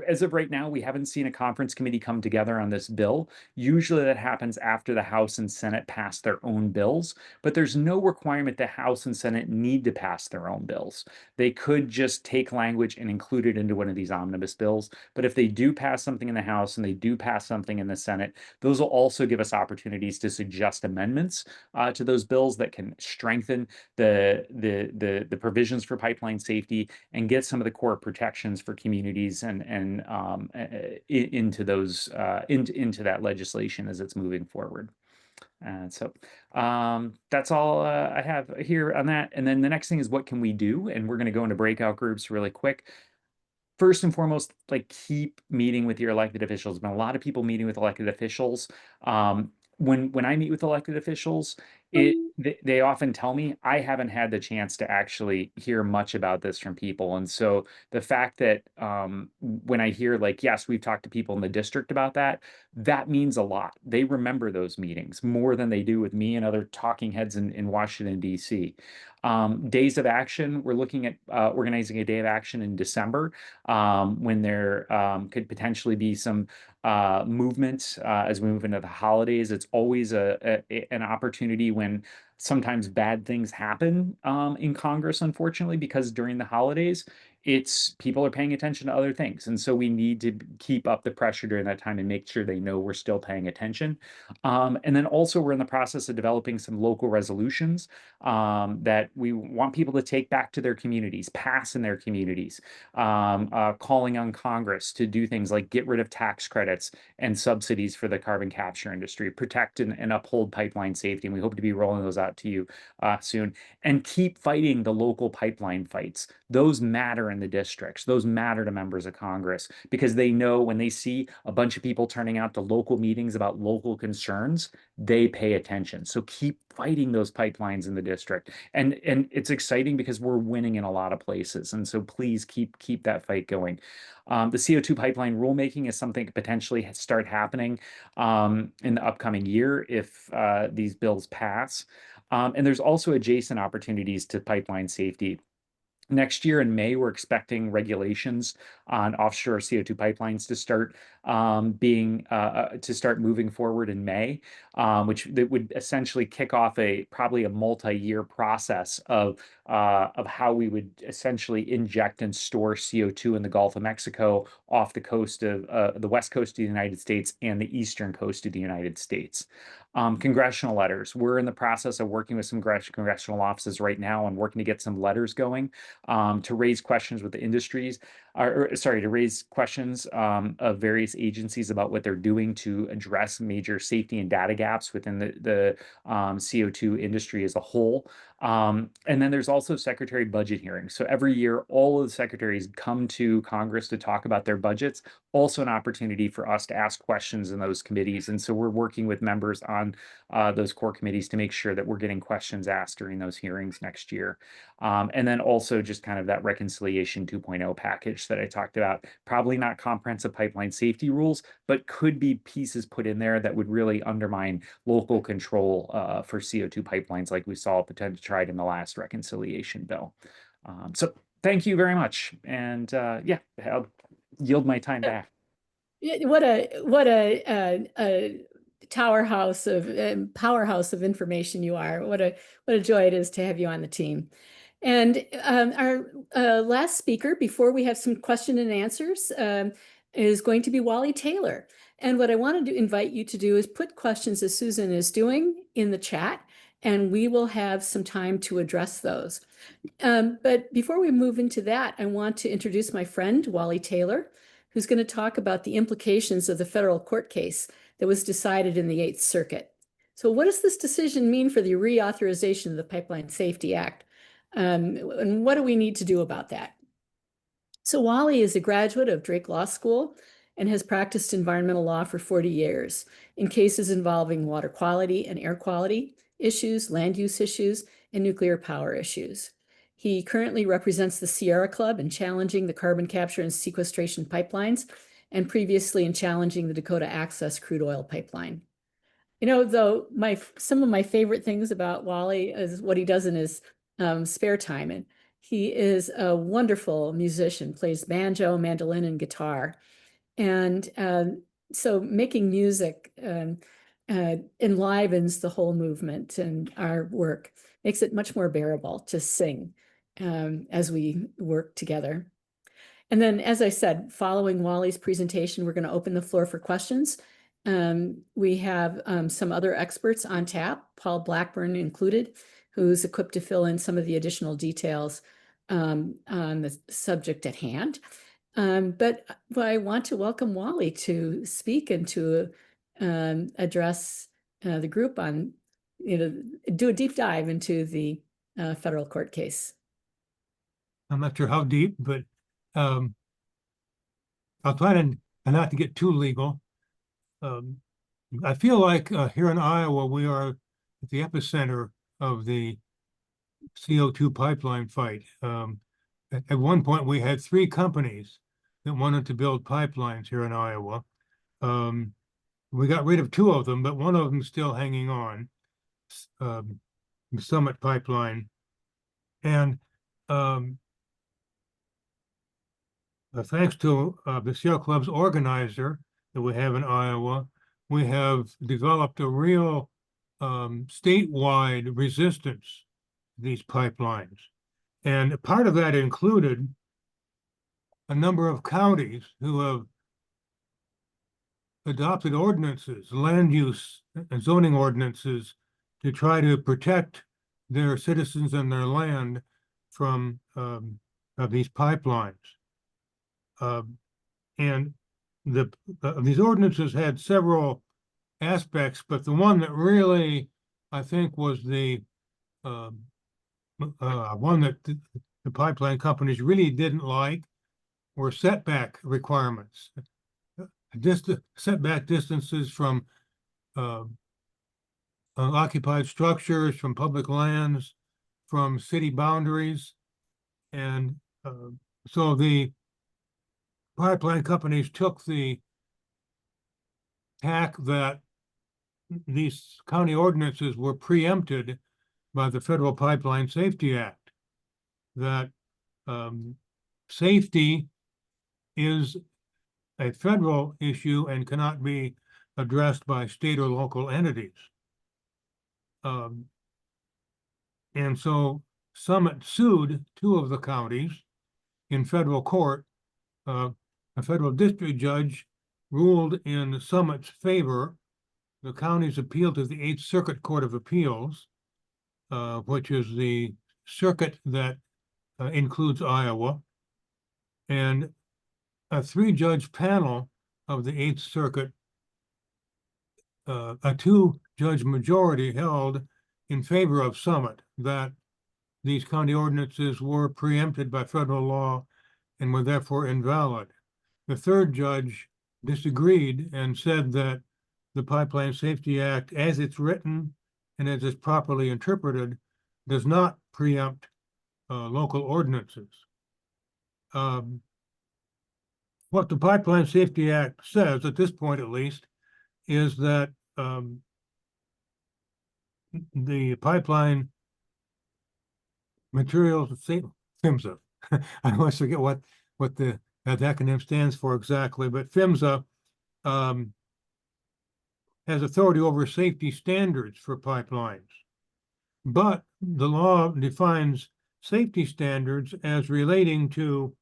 as of right now, we haven't seen a conference committee come together on this bill. Usually that happens after the House and Senate pass their own bills, but there's no requirement the House and Senate need to pass their own bills. They could just take language and include it into one of these omnibus bills. But if they do pass something in the House and they do pass something in the Senate, those will also give us opportunities to suggest amendments to those bills that can strengthen the provisions for pipeline safety and get some of the core protections for communities and into those into that legislation as it's moving forward. So that's all I have here on that. And then the next thing is, what can we do? And we're going to go into breakout groups really quick. First and foremost, like, keep meeting with your elected officials. There's been a lot of people meeting with elected officials. When I meet with elected officials, they often tell me I haven't had the chance to actually hear much about this from people. And so the fact that when I hear, like, yes, we've talked to people in the district about that, that means a lot. They remember those meetings more than they do with me and other talking heads in Washington, D.C. Days of action, we're looking at organizing a day of action in December when there could potentially be some movement as we move into the holidays. It's always an opportunity when sometimes bad things happen in Congress, unfortunately, because during the holidays, people are paying attention to other things. And so we need to keep up the pressure during that time and make sure they know we're still paying attention. And then also we're in the process of developing some local resolutions that we want people to take back to their communities, pass in their communities, calling on Congress to do things like get rid of tax credits and subsidies for the carbon capture industry, protect and uphold pipeline safety. And we hope to be rolling those out to you soon. And keep fighting the local pipeline fights. Those matter matter in the districts. Those matter to members of Congress because they know when they see a bunch of people turning out to local meetings about local concerns, they pay attention. So keep fighting those pipelines in the district. And it's exciting because we're winning in a lot of places. And so please keep that fight going. The CO2 pipeline rulemaking is something to potentially start happening in the upcoming year if these bills pass. And there's also adjacent opportunities to pipeline safety. Next year in May, we're expecting regulations on offshore CO2 pipelines to start moving forward in May, which that would essentially kick off probably a multi-year process of how we would essentially inject and store CO2 in the Gulf of Mexico off the coast of the west coast of the United States and the eastern coast of the United States. Congressional letters. We're in the process of working with some congressional offices right now and working to get some letters going to raise questions with the industries, to raise questions of various agencies about what they're doing to address major safety and data gaps within the CO2 industry as a whole. And then there's also secretary budget hearings. So every year, all of the secretaries come to Congress to talk about their budgets. Also an opportunity for us to ask questions in those committees. And so we're working with members on those core committees to make sure that we're getting questions asked during those hearings next year. And then also just kind of that reconciliation 2.0 package that I talked about, probably not comprehensive pipeline safety rules, but could be pieces put in there that would really undermine local control for CO2 pipelines like we saw potentially tried in the last reconciliation bill. So thank you very much. And yeah, I'll yield my time back. What a powerhouse of information you are. What a joy it is to have you on the team. And our last speaker, before we have some question and answers, is going to be Wally Taylor. And what I wanted to invite you to do is put questions, as Susan is doing, in the chat, and we will have some time to address those. But before we move into that, I want to introduce my friend, Wally Taylor, who's going to talk about the implications of the federal court case that was decided in the Eighth Circuit. So what does this decision mean for the reauthorization of the Pipeline Safety Act? And what do we need to do about that? So Wally is a graduate of Drake Law School and has practiced environmental law for 40 years in cases involving water quality and air quality issues, land use issues, and nuclear power issues. He currently represents the Sierra Club in challenging the carbon capture and sequestration pipelines, and previously in challenging the Dakota Access crude oil pipeline. You know, though, some of my favorite things about Wally is what he does in his spare time. And he is a wonderful musician, plays banjo, mandolin, and guitar. And so making music enlivens the whole movement and our work, makes it much more bearable to sing as we work together. And then, as I said, following Wally's presentation, we're going to open the floor for questions. We have some other experts on tap, Paul Blackburn included, who's equipped to fill in some of the additional details on the subject at hand. But I want to welcome Wally to speak and to address the group on, do a deep dive into the federal court case. I'm not sure how deep, but I'll try not to get too legal. I feel like here in Iowa, we are at the epicenter of the CO2 pipeline fight. At one point, we had 3 companies that wanted to build pipelines here in Iowa. We got rid of 2 of them, but one of them is still hanging on, the Summit Pipeline. And thanks to the Sierra Club's organizer that we have in Iowa, we have developed a real statewide resistance to these pipelines. And part of that included a number of counties who have adopted ordinances, land use and zoning ordinances, to try to protect their citizens and their land from these pipelines. And these ordinances had several aspects, but the one that really, I think, was the one that the pipeline companies really didn't like were setback requirements. Setback distances from occupied structures, from public lands, from city boundaries. And so the pipeline companies took the tack that these county ordinances were preempted by the Federal Pipeline Safety Act, that safety is a federal issue and cannot be addressed by state or local entities. And so Summit sued two of the counties in federal court. A federal district judge ruled in Summit's favor. The counties appealed to the Eighth Circuit Court of Appeals, which is the circuit that includes Iowa. And a three-judge panel of the Eighth Circuit, a two-judge majority held in favor of Summit that these county ordinances were preempted by federal law and were therefore invalid. The third judge disagreed and said that the Pipeline Safety Act, as it's written and as it's properly interpreted, does not preempt local ordinances. What the Pipeline Safety Act says, at this point at least, is that the pipeline materials, PHMSA, I always forget what that acronym stands for exactly, but PHMSA has authority over safety standards for pipelines. But the law defines safety standards as relating to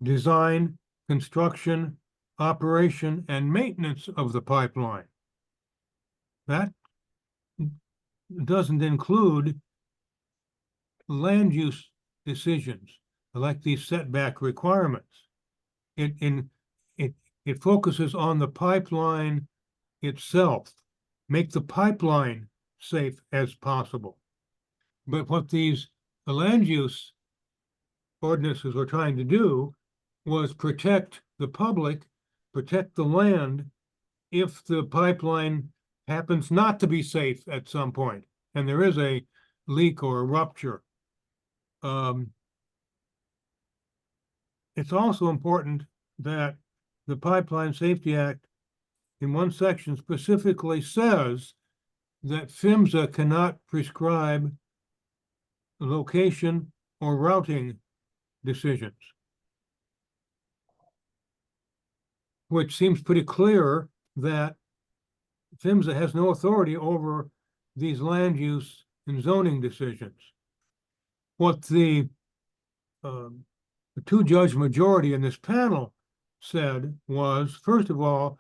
design, construction, operation, and maintenance of the pipeline. That doesn't include land use decisions like these setback requirements. It focuses on the pipeline itself, make the pipeline safe as possible. But what these land use ordinances were trying to do was protect the public, protect the land if the pipeline happens not to be safe at some point, and there is a leak or a rupture. It's also important that the Pipeline Safety Act in one section specifically says that PHMSA cannot prescribe location or routing decisions, which seems pretty clear that PHMSA has no authority over these land use and zoning decisions. What the two-judge majority in this panel said was, first of all,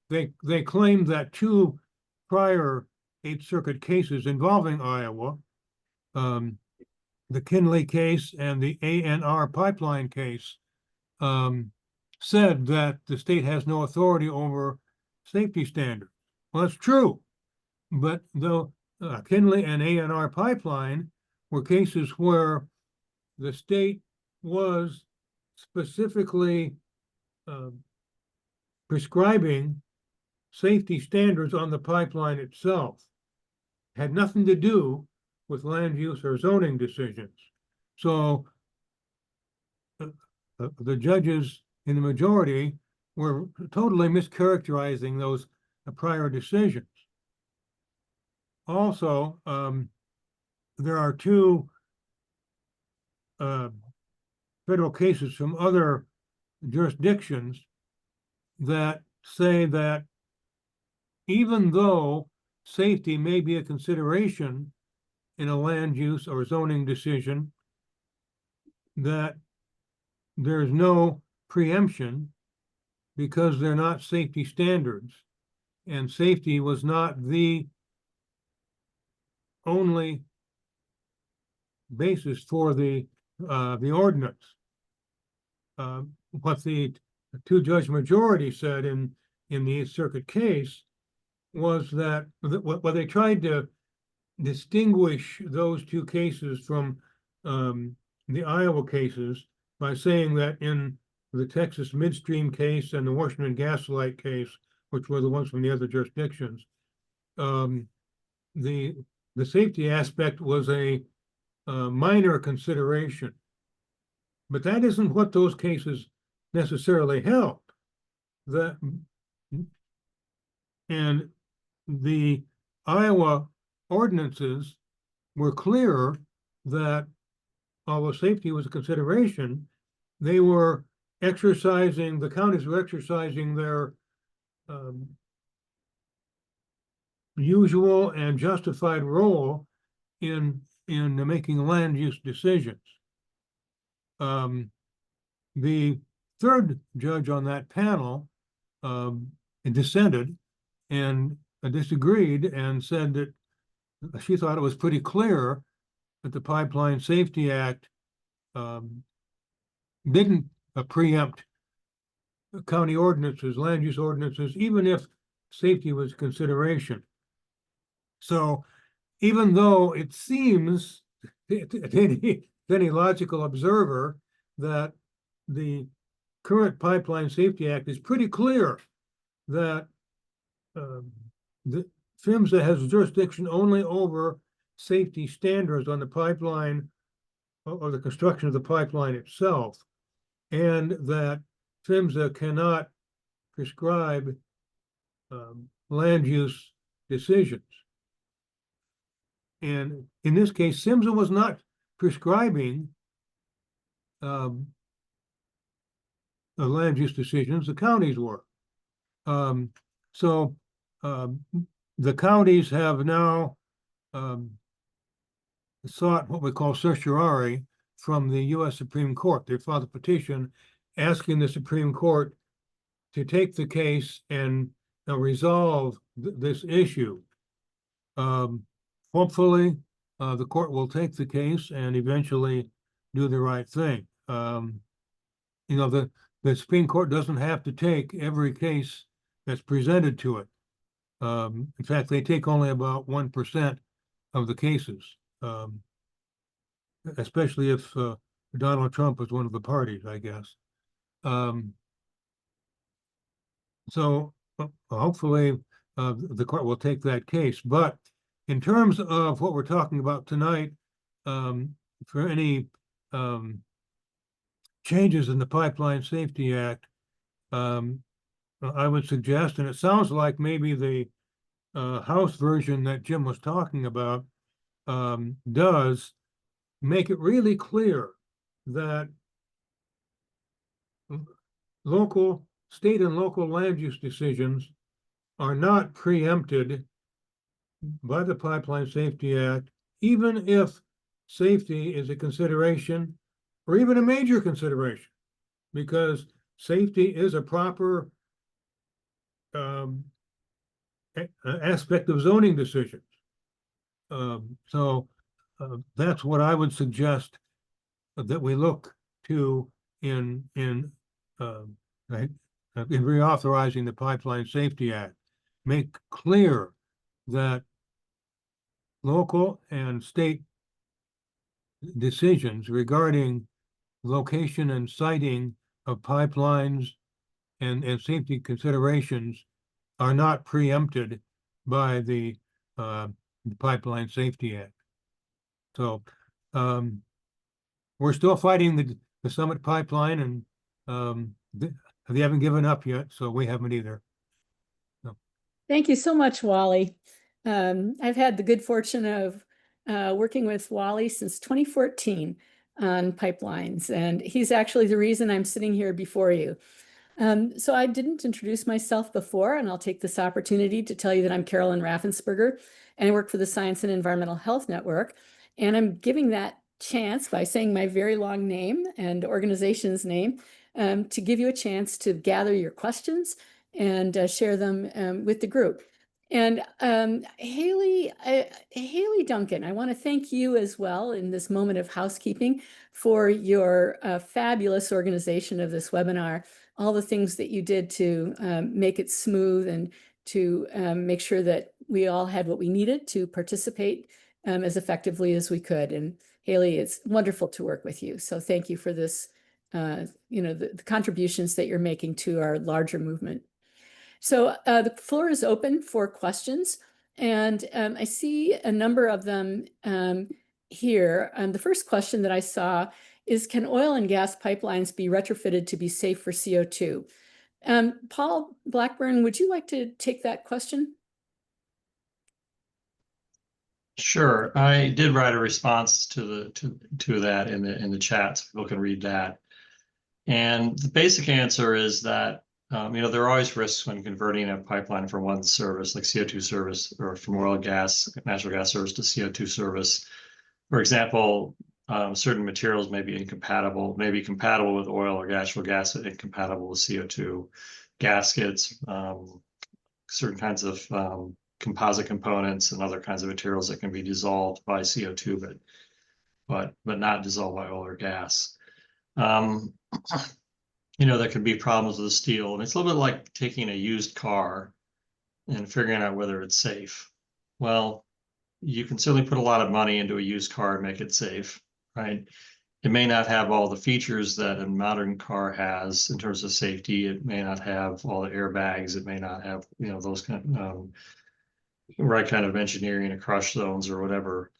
they claimed that two prior Eighth Circuit cases involving Iowa, the Kinley case and the ANR pipeline case, said that the state has no authority over safety standards. Well, that's true, but though Kinley and ANR pipeline were cases where the state was specifically prescribing safety standards on the pipeline itself, had nothing to do with land use or zoning decisions. So the judges in the majority were totally mischaracterizing those prior decisions. Also, there are two federal cases from other jurisdictions that say that even though safety may be a consideration in a land use or zoning decision, that there's no preemption because they're not safety standards, and safety was not the only basis for the ordinance. What the two-judge majority said in the Eighth Circuit case was that what they tried to distinguish those two cases from the Iowa cases by saying that in the Texas midstream case and the Washington Gaslight case, which were the ones from the other jurisdictions, the safety aspect was a minor consideration. But that isn't what those cases necessarily held. And the Iowa ordinances were clear that although safety was a consideration, they were exercising, the counties were exercising their usual and justified role in making land use decisions. The third judge on that panel dissented and disagreed and said that she thought it was pretty clear that the Pipeline Safety Act didn't preempt county ordinances, land use ordinances, even if safety was a consideration. So even though it seems to any logical observer that the current Pipeline Safety Act is pretty clear that the PHMSA has jurisdiction only over safety standards on the pipeline or the construction of the pipeline itself, and that PHMSA cannot prescribe land use decisions. And in this case, PHMSA was not prescribing the land use decisions, the counties were. So the counties have now sought what we call certiorari from the U.S. Supreme Court. They filed a petition asking the Supreme Court to take the case and resolve this issue. Hopefully, the court will take the case and eventually do the right thing. The Supreme Court doesn't have to take every case that's presented to it. In fact, they take only about 1% of the cases, especially if Donald Trump is one of the parties, I guess. So hopefully the court will take that case. But in terms of what we're talking about tonight, for any changes in the Pipeline Safety Act, I would suggest, and it sounds like maybe the House version that Jim was talking about does make it really clear that state and local land use decisions are not preempted by the Pipeline Safety Act, even if safety is a consideration or even a major consideration, because safety is a proper aspect of zoning decisions. So that's what I would suggest that we look to in reauthorizing the Pipeline Safety Act. Make clear that local and state decisions regarding location and siting of pipelines and safety considerations are not preempted by the Pipeline Safety Act. So we're still fighting the Summit Pipeline, and they haven't given up yet, so we haven't either. So. Thank you so much, Wally. I've had the good fortune of working with Wally since 2014 on pipelines, and he's actually the reason I'm sitting here before you. So I didn't introduce myself before, and I'll take this opportunity to tell you that I'm Carolyn Raffensperger, and I work for the Science and Environmental Health Network. And I'm giving that chance by saying my very long name and organization's name to give you a chance to gather your questions and share them with the group. And Haley Duncan, I want to thank you as well in this moment of housekeeping for your fabulous organization of this webinar, all the things that you did to make it smooth and to make sure that we all had what we needed to participate as effectively as we could. And Haley, it's wonderful to work with you. So thank you for this, the contributions that you're making to our larger movement. So the floor is open for questions, and I see a number of them here. The first question that I saw is, can oil and gas pipelines be retrofitted to be safe for CO2? Paul Blackburn, would you like to take that question? Sure, I did write a response to that in the chat, so people can read that. And the basic answer is that there are always risks when converting a pipeline from one service, like CO2 service, or from oil and gas, natural gas service to CO2 service. For example, certain materials may be compatible with oil or natural gas, but incompatible with CO2. Gaskets, certain kinds of composite components and other kinds of materials that can be dissolved by CO2, but not dissolved by oil or gas. There can be problems with the steel, and it's a little bit like taking a used car and figuring out whether it's safe. Well, you can certainly put a lot of money into a used car and make it safe, right? It may not have all the features that a modern car has in terms of safety. It may not have all the airbags. It may not have, those kind of right kind of engineering and crush zones or whatever.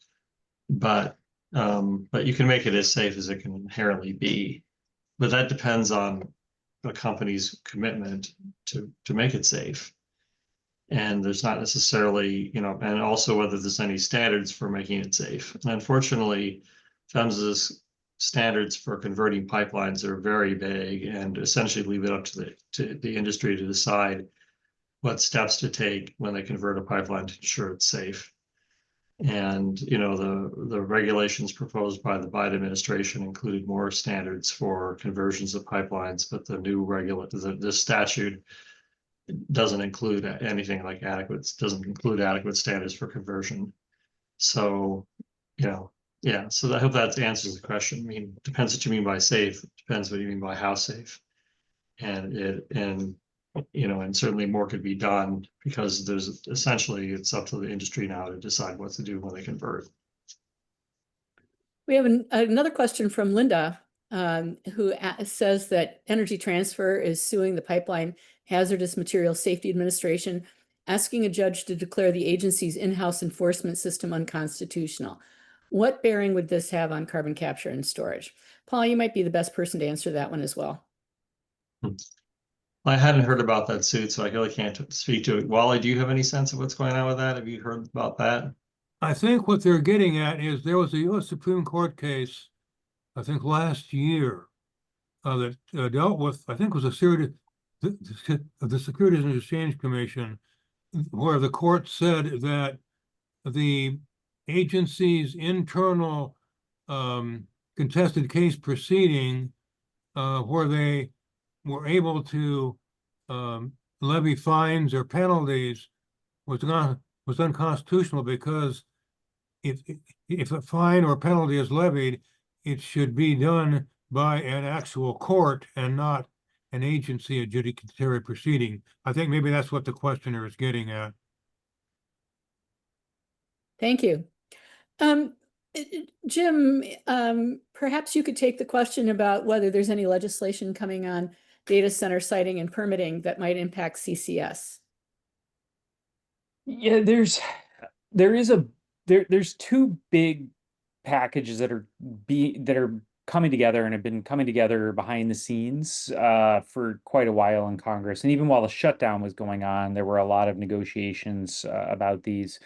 But you can make it as safe as it can inherently be. But that depends on the company's commitment to make it safe. And there's not necessarily, and also whether there's any standards for making it safe. And unfortunately, PHMSA's standards for converting pipelines are very vague and essentially leave it up to the industry to decide what steps to take when they convert a pipeline to ensure it's safe. And the regulations proposed by the Biden administration included more standards for conversions of pipelines, but the new the statute doesn't include anything like doesn't include adequate standards for conversion. So, yeah. So I hope that answers the question. I mean, depends what you mean by safe. Depends what you mean by how safe. And certainly more could be done because there's essentially it's up to the industry now to decide what to do when they convert. We have another question from Linda, who says that Energy Transfer is suing the Pipeline Hazardous Materials Safety Administration, asking a judge to declare the agency's in-house enforcement system unconstitutional. What bearing would this have on carbon capture and storage? Paul, you might be the best person to answer that one as well. I hadn't heard about that suit, so I really can't speak to it. Wally, do you have any sense of what's going on with that? Have you heard about that? I think what they're getting at is there was a U.S. Supreme Court case, I think last year, that dealt with, I think it was a series of the Securities and Exchange Commission, where the court said that the agency's internal contested case proceeding, where they were able to levy fines or penalties, was unconstitutional because if a fine or penalty is levied, it should be done by an actual court and not an agency adjudicatory proceeding. I think maybe that's what the questioner is getting at. Thank you. Jim, perhaps you could take the question about whether there's any legislation coming on data center siting and permitting that might impact CCS. Yeah, there's two big packages that are coming together and have been coming together behind the scenes for quite a while in Congress. And even while the shutdown was going on, there were a lot of negotiations about these.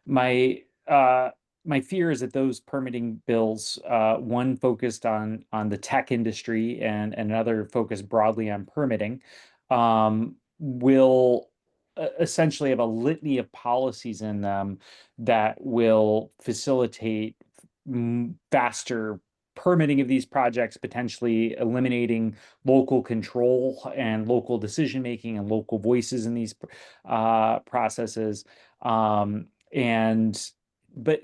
My fear is that those permitting bills, one focused on the tech industry and another focused broadly on permitting, will essentially have a litany of policies in them that will facilitate faster permitting of these projects, potentially eliminating local control and local decision making and local voices in these processes. But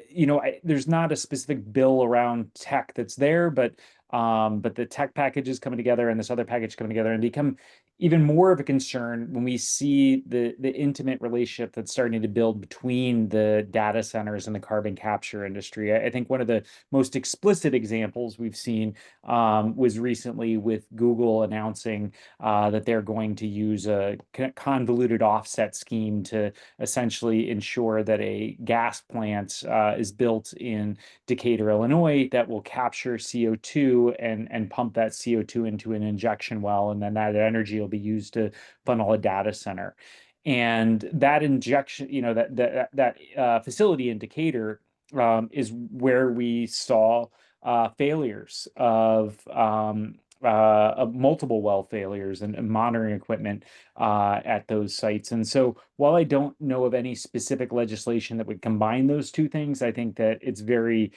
there's not a specific bill around tech that's there, but But the tech package is coming together and this other package coming together and become even more of a concern when we see the intimate relationship that's starting to build between the data centers and the carbon capture industry. I think one of the most explicit examples we've seen was recently with Google announcing that they're going to use a convoluted offset scheme to essentially ensure that a gas plant is built in Decatur, Illinois, that will capture CO2 and pump that CO2 into an injection well, and then that energy will be used to funnel a data center. And that injection, that facility in Decatur is where we saw failures of multiple well failures and monitoring equipment at those sites. And so while I don't know of any specific legislation that would combine those two things, I think that it's very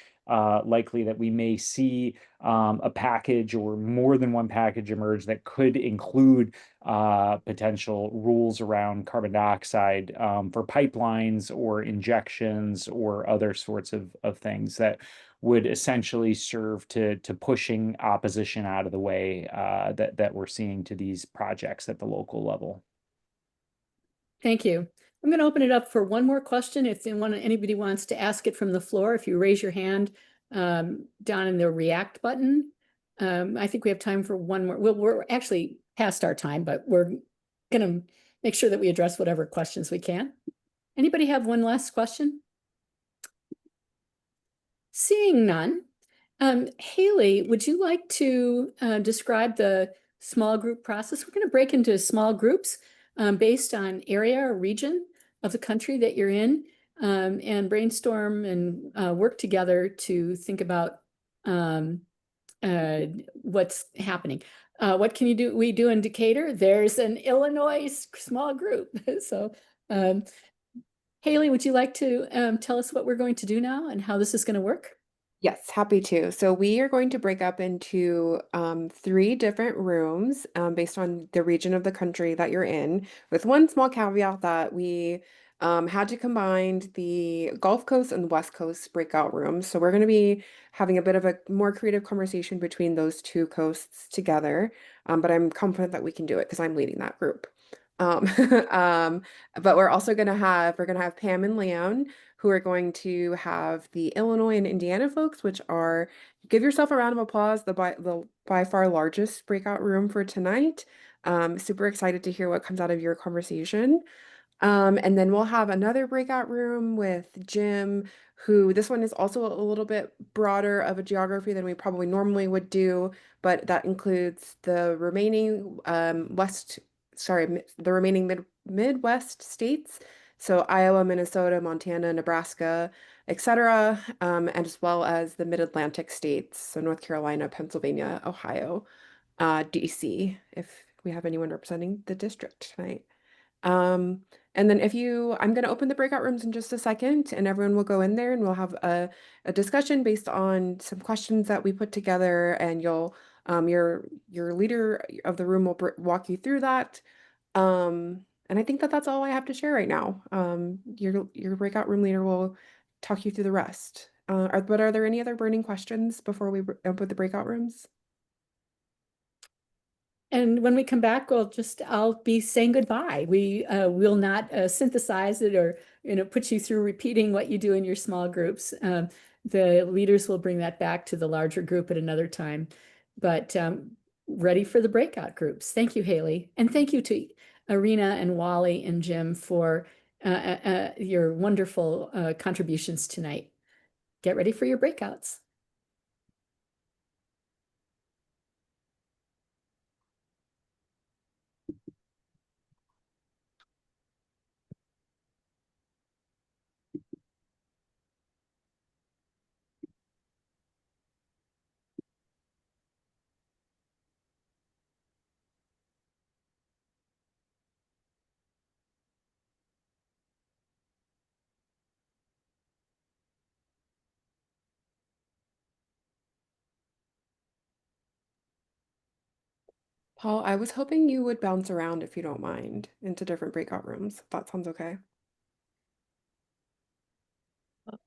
likely that we may see a package or more than one package emerge that could include potential rules around carbon dioxide for pipelines or injections or other sorts of things that would essentially serve to pushing opposition out of the way that we're seeing to these projects at the local level. Thank you. I'm going to open it up for one more question. If anybody wants to ask it from the floor, if you raise your hand down in the react button. I think we have time for one more. We're actually past our time, but we're going to make sure that we address whatever questions we can. Anybody have one last question? Seeing none. Haley, would you like to describe the small group process? We're going to break into small groups based on area or region of the country that you're in, and brainstorm and work together to think about what's happening. What can we do in Decatur? There's an Illinois small group. So Haley, would you like to tell us what we're going to do now and how this is going to work? Yes, happy to. So we are going to break up into 3 different rooms based on the region of the country that you're in, with one small caveat that we had to combine the Gulf Coast and West Coast breakout rooms. So we're going to be having a bit of a more creative conversation between those 2 coasts together, but I'm confident that we can do it because I'm leading that group. But we're also going to have Pam and Leon, who are going to have the Illinois and Indiana folks, which are, give yourself a round of applause, the by far largest breakout room for tonight. Super excited to hear what comes out of your conversation. And then we'll have another breakout room with Jim, who this one is also a little bit broader of a geography than we probably normally would do, but that includes the remaining the remaining Midwest states. So Iowa, Minnesota, Montana, Nebraska, etc., and as well as the Mid-Atlantic states, so North Carolina, Pennsylvania, Ohio, DC, if we have anyone representing the district tonight. And then I'm going to open the breakout rooms in just a second, and everyone will go in there and we'll have a discussion based on some questions that we put together, and your leader of the room will walk you through that. And I think that that's all I have to share right now. Your breakout room leader will talk you through the rest. But are there any other burning questions before we open the breakout rooms? And when we come back, I'll be saying goodbye. We will not synthesize it or put you through repeating what you do in your small groups. The leaders will bring that back to the larger group at another time. But ready for the breakout groups. Thank you, Haley. And thank you to Irina and Wally and Jim for your wonderful contributions tonight. Get ready for your breakouts. Paul, I was hoping you would bounce around, if you don't mind, into different breakout rooms. If that sounds okay.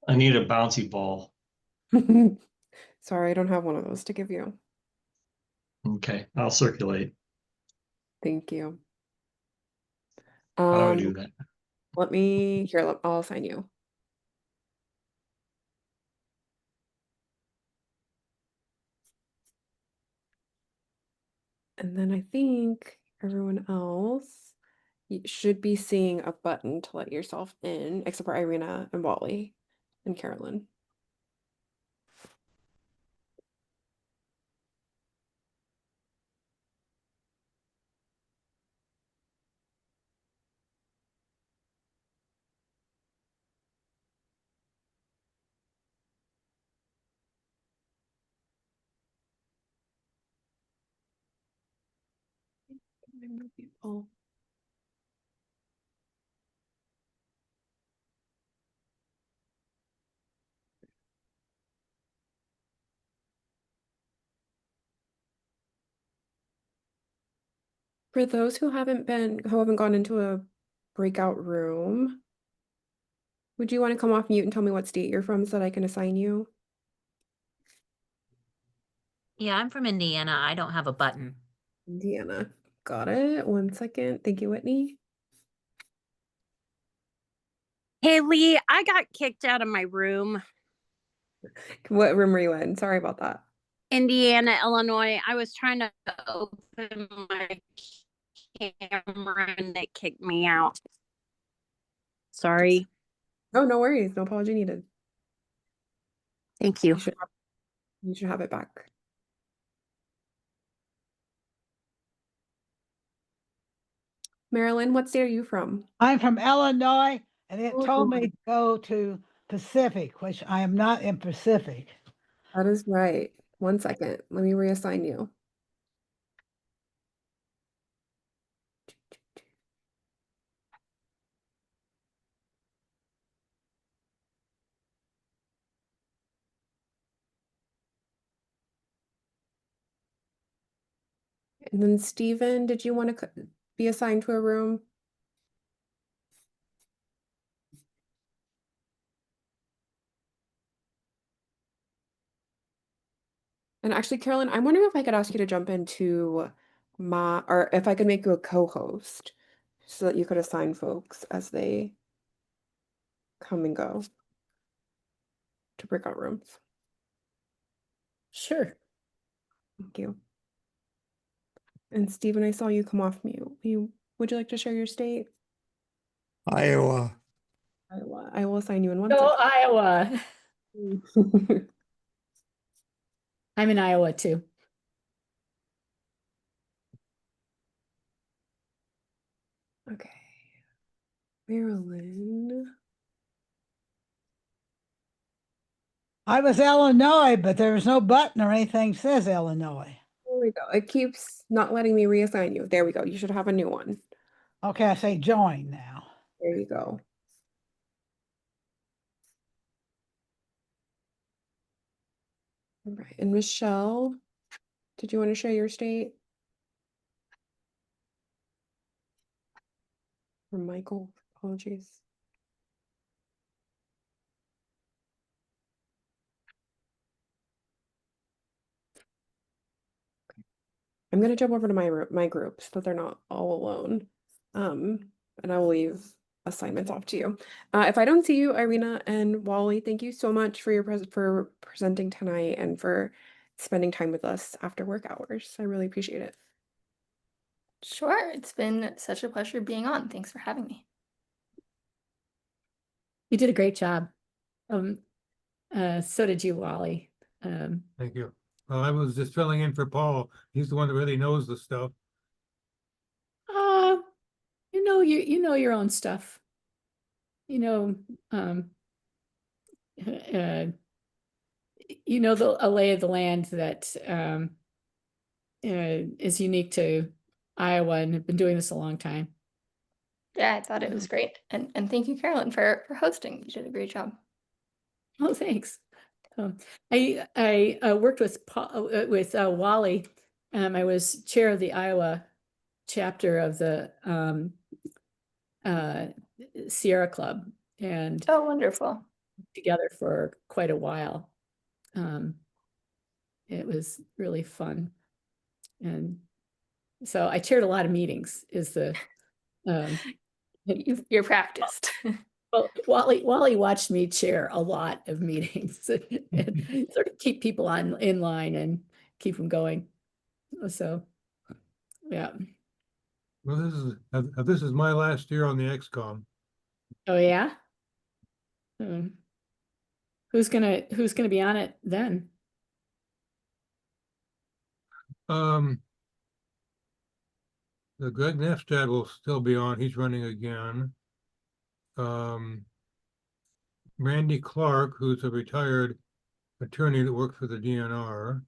I need a bouncy ball. Sorry, I don't have one of those to give you. Okay, I'll circulate. Thank you. How do I do that? I'll assign you. And then I think everyone else should be seeing a button to let yourself in, except for Irina and Wally and Carolyn. People. For those who haven't gone into a breakout room, would you want to come off mute and tell me what state you're from so that I can assign you? Yeah, I'm from Indiana. I don't have a button. Indiana. Got it. 1 second. Thank you, Whitney. Hey, Lee, I got kicked out of my room. What room were you in? Sorry about that. Indiana, Illinois. I was trying to open my camera and it kicked me out. Sorry. Oh, no worries. No apology needed. Thank you. You should have it back. Marilyn, what state are you from? I'm from Illinois, and it Oh, told me Illinois. to go to Pacific, which I am not in Pacific. That is right. 1 second. Let me reassign you. And then Stephen, did you want to be assigned to a room? And actually, Carolyn, I'm wondering if I could ask you to jump into or if I could make you a co-host so that you could assign folks as they come and go to breakout rooms. Sure. Thank you. And Stephen, I saw you come off mute. Would you like to share your state? Iowa. Iowa. I will assign you in 1 Go second. Iowa. I'm in Iowa too. Okay. Maryland. I was Illinois, but there was no button or anything says Illinois. There we go. It keeps not letting me reassign you. There we go. You should have a new one. Okay, I say join now. There you go. All right. And Michelle, did you want to share your state? Or Michael, apologies. I'm gonna jump over to my group so that they're not all alone. And I will leave assignments off to you. If I don't see you, Irina and Wally, thank you so much for for presenting tonight and for spending time with us after work hours. I really appreciate it. Sure, it's been such a pleasure being on. Thanks for having me. You did a great job. So did you, Wally. Thank you. Well, I was just filling in for Paul. He's the one that really knows the stuff. You know your own stuff. You know, a lay of the land that is unique to Iowa and have been doing this a long time. Yeah, I thought it was great. And thank you, Carolyn, for hosting. You did a great job. Oh, thanks. I worked with Wally. I was chair of the Iowa chapter of the Sierra Club, and Oh, wonderful. together for quite a while. It was really fun. And so I chaired a lot of meetings is the, um, You're practiced. well, Wally watched me chair a lot of meetings and sort of keep people in line and keep them going. So, yeah. Well, this is my last year on the XCOM. Oh, yeah. Who's gonna be on it then? The Greg Nefstad will still be on. He's running again. Randy Clark, who's a retired attorney that worked for the DNR.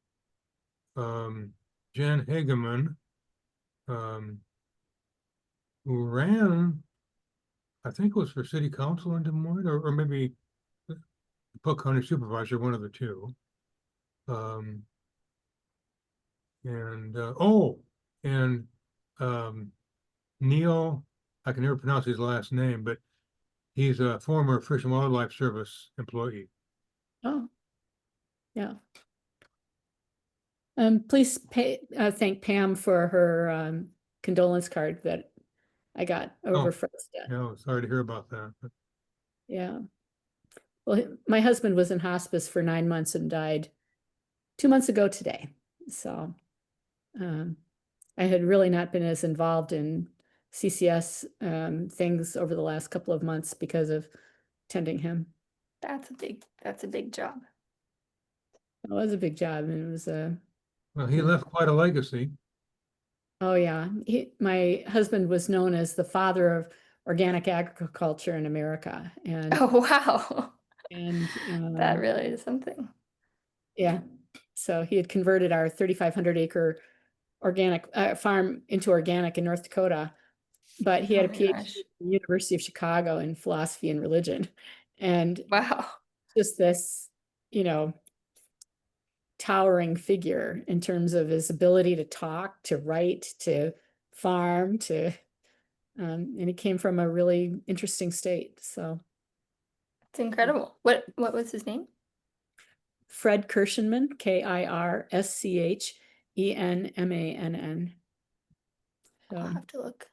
Jan Hageman, who ran, I think it was for city council in Des Moines, or maybe the Polk County supervisor, one of the two. Neil, I can never pronounce his last name, but he's a former Fish and Wildlife Service employee. Oh, yeah. Please thank Pam for her condolence card that I got over Fredstead. No, sorry to hear about that. But Yeah. Well, my husband was in hospice for 9 months and died 2 months ago today. So I had really not been as involved in CCS things over the last couple of months because of tending him. That's a big job. It was a big job, and it was well, he left quite a legacy. oh yeah. My husband was known as the father of organic agriculture in America. And Oh, wow. and That really is something. yeah. So he had converted our 3,500 acre organic farm into organic in North Dakota, but he had Oh a my PhD gosh. from the University of Chicago in philosophy and religion. And Wow. just this, towering figure in terms of his ability to talk, to write, to farm, and he came from a really interesting state. So It's incredible. What was his name? Fred Kirschenmann, Kirschenmann. I'll have to look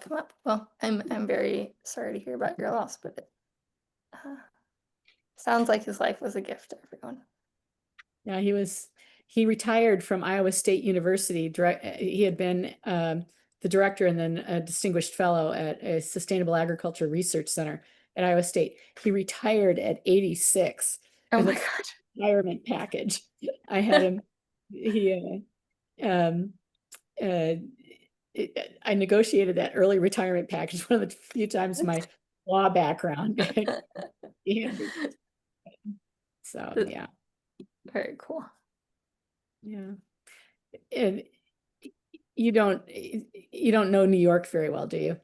him up. Well, I'm very sorry to hear about your loss, but it sounds like his life was a gift to everyone. Yeah, he retired from Iowa State University. He had been the director and then a distinguished fellow at a Sustainable Agriculture Research Center at Iowa State. He retired at 86. Oh with my a God. retirement package. I had him, I negotiated that early retirement package one of the few times my law background. So, yeah. Very cool. Yeah. And you don't know New York very well, do you?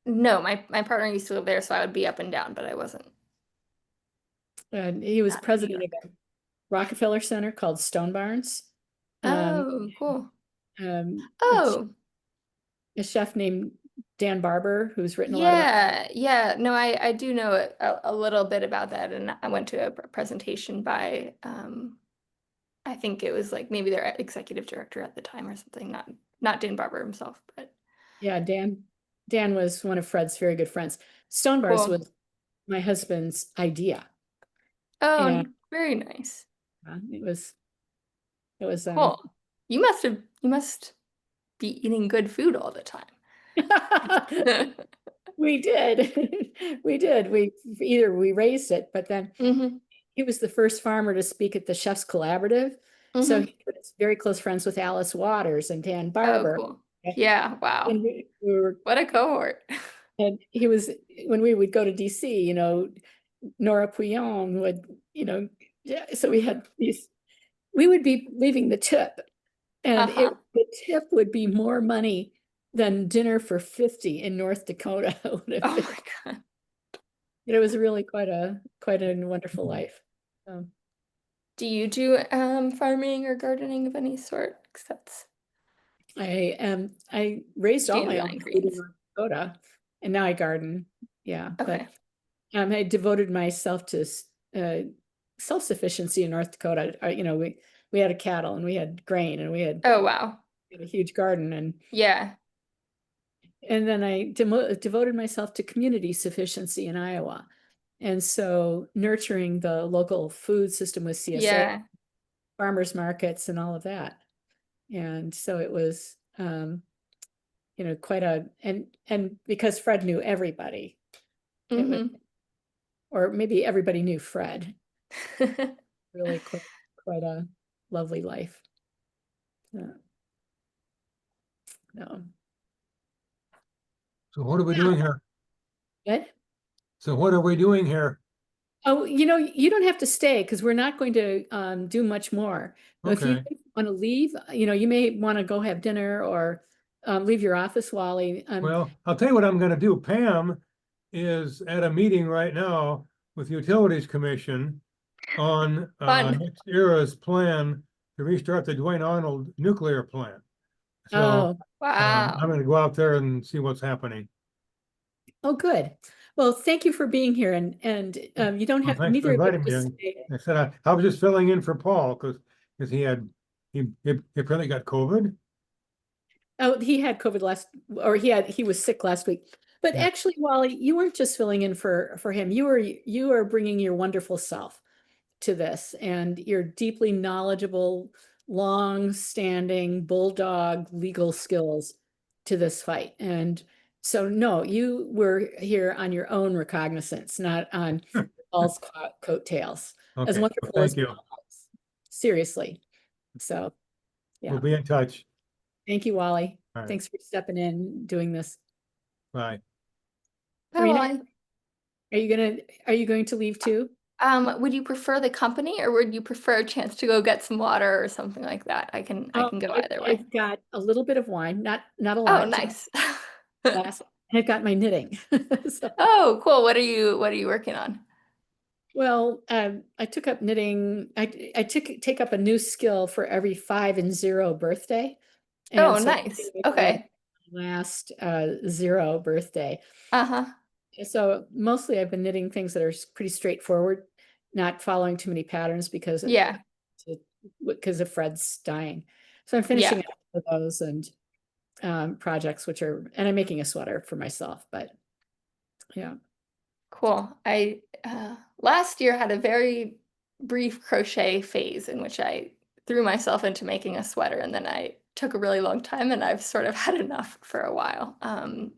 No, my partner used to live there, so I would be up and down, but I wasn't. And he was Not in New president of York. a Rockefeller Center called Stone Barns. Oh, cool. It's Oh, a chef named Dan Barber, who's written a lot about. yeah. No, I do know a little bit about that, and I went to a presentation by I think it was like maybe their executive director at the time or something. Not Dan Barber himself, but Yeah, Dan was one of Fred's very good friends. Stone Bars Cool. was my husband's idea. oh, And very nice. it was Cool. You must be eating good food all the time. we did. We raised it, but then Mhm. he was the first farmer to speak at the Chefs Collaborative. So Mhm. he was very close friends with Alice Waters and Dan Oh, Barber. cool. Yeah, wow. And we were, What a cohort. and he was, when we would go to DC, Nora Pouillon would, yeah, so we had these, we would be leaving the tip, and the tip would be more money than dinner for 50 in North Dakota would have Oh been. my God. It was really quite a wonderful life. Do you do farming or gardening of any sort? 'Cause that's I raised all my own dandelion food in greens. North Dakota, and now I garden. Yeah, Okay. but I devoted myself to self-sufficiency in North Dakota. we had a cattle and we had grain and we had Oh, wow. a huge garden, Yeah. and then I devoted myself to community sufficiency in Iowa. And so nurturing the local food system with CSA, Yeah. farmers markets and all of that. And so it was, quite and because Fred knew everybody, it was, Mhm. or maybe everybody knew Fred, really quite a lovely life. Yeah. No. So what are we doing here? Good. So what are we doing here? Oh, you don't have to stay because we're not going to do much more. If you Okay. want to leave, you may want to go have dinner or leave your office, Wally. Well, I'll tell you what I'm gonna do. Pam is at a meeting right now with the Utilities Commission on Fun. Next Era's plan to restart the Duane Arnold nuclear plant. So Oh, Wow. I'm gonna go out there and see what's happening. oh, good. Well, thank you for being here, and you don't Well, have thanks for neither of you inviting have to me. stay. I said I was just filling in for Paul because he apparently got COVID. Oh, he had COVID he was sick last week. But Yeah. actually, Wally, you weren't just filling in for him. You are bringing your wonderful self to this, and your deeply knowledgeable, long-standing bulldog legal skills to this fight. And so, no, you were here on your own recognizance, not on Paul's coattails. As Okay, well, wonderful as thank you. Paul was. Seriously. So, yeah. We'll be in touch. Thank you, Wally. All right. Thanks for stepping in, doing this. Bye. Bye, Karina? Wally. Are you going to leave too? Would you prefer the company or would you prefer a chance to go get some water or something like that? I can go either way. I've got a little bit of wine, not a Oh, lot. nice. Glass, and I've got my knitting. So, Oh, cool. What are you working on? well, I took up knitting. I take up a new skill for every 5 and 0 birthday. Oh, so nice. I Okay. last 0 birthday. Uh-huh. So mostly I've been knitting things that are pretty straightforward, not following too many patterns because Yeah. of Fred's dying. So I'm finishing Yeah. up with those and projects, and I'm making a sweater for myself, but yeah. Cool. I last year had a very brief crochet phase in which I threw myself into making a sweater, and then I took a really long time and I've sort of had enough for a while.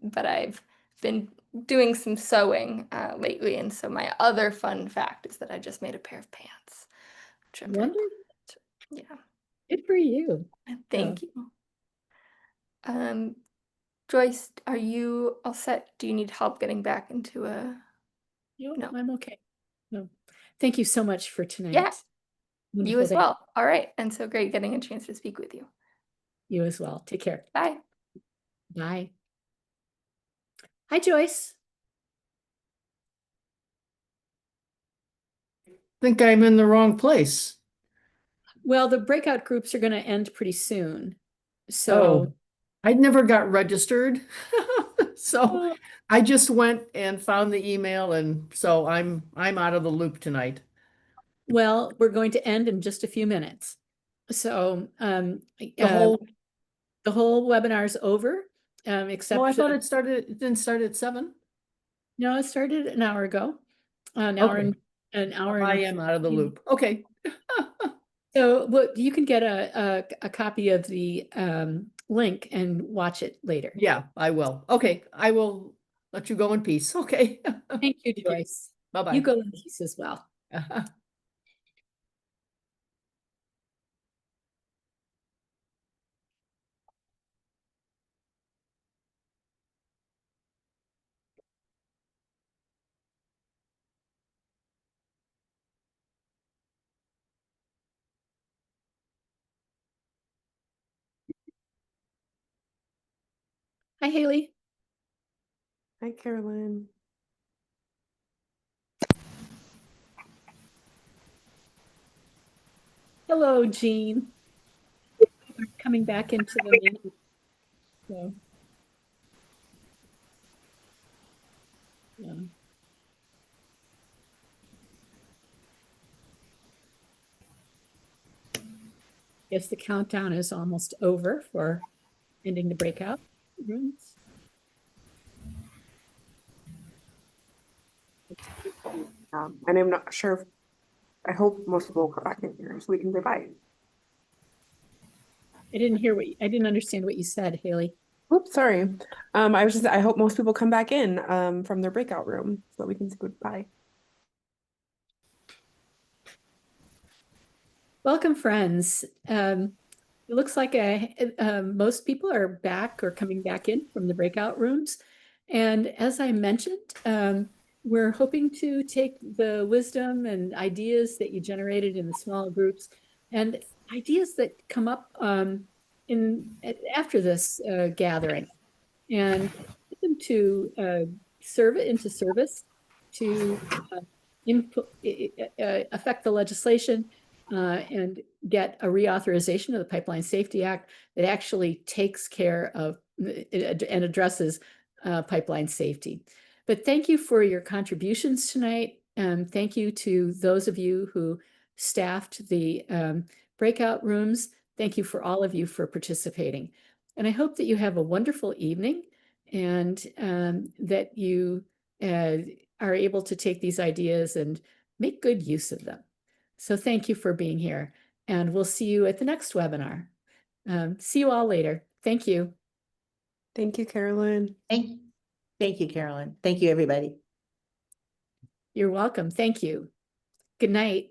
But I've been doing some sewing lately, and so my other fun fact is that I just made a pair of pants, which I'm very Wonderful. proud of. Yeah. Good for you. Thank you. Joyce, are you all set? Do you need help getting back into a... No, I'm okay. No, thank you so much for tonight. Yeah, you Wonderful as day. well. All right. And so great getting a chance to speak with you. You as well. Take care. Bye. Bye. Hi, Joyce. Think I'm in the wrong place. Well, the breakout groups are going to end pretty soon. So Oh, I never got registered. So I just went and found the email, and so I'm out of the loop tonight. well, we're going to end in just a few minutes. So The whole webinar is over, except I thought it didn't start at 7. no, it started an hour ago. An Okay. hour. I and am out of the 15. loop. Okay. So you can get a copy of the link and watch it later. Yeah, I will. Okay, I will let you go in peace. Okay. Thank you, Joyce. Bye-bye. You go in peace as well. Hi, Haley. Hi, Carolyn. Hello, Jean. We're coming back into the meeting. So, yeah. Guess the countdown is almost over for ending the breakout rooms. And I'm not sure. I hope most people will come back in here so we can say bye. I didn't understand what you said, Haley. Oops, sorry. I hope most people come back in from their breakout room so we can say goodbye. Welcome, friends. It looks like most people are back or coming back in from the breakout rooms. And as I mentioned, we're hoping to take the wisdom and ideas that you generated in the small groups and ideas that come up after this gathering and put them to serve it into service to affect the legislation and get a reauthorization of the Pipeline Safety Act that actually takes care of and addresses pipeline safety. But thank you for your contributions tonight. Thank you to those of you who staffed the breakout rooms. Thank you for all of you for participating. And I hope that you have a wonderful evening and that you are able to take these ideas and make good use of them. So thank you for being here, and we'll see you at the next webinar. See you all later. Thank you. Thank you, Carolyn. Thank you, Carolyn. Thank you, everybody. You're welcome. Thank you. Good night.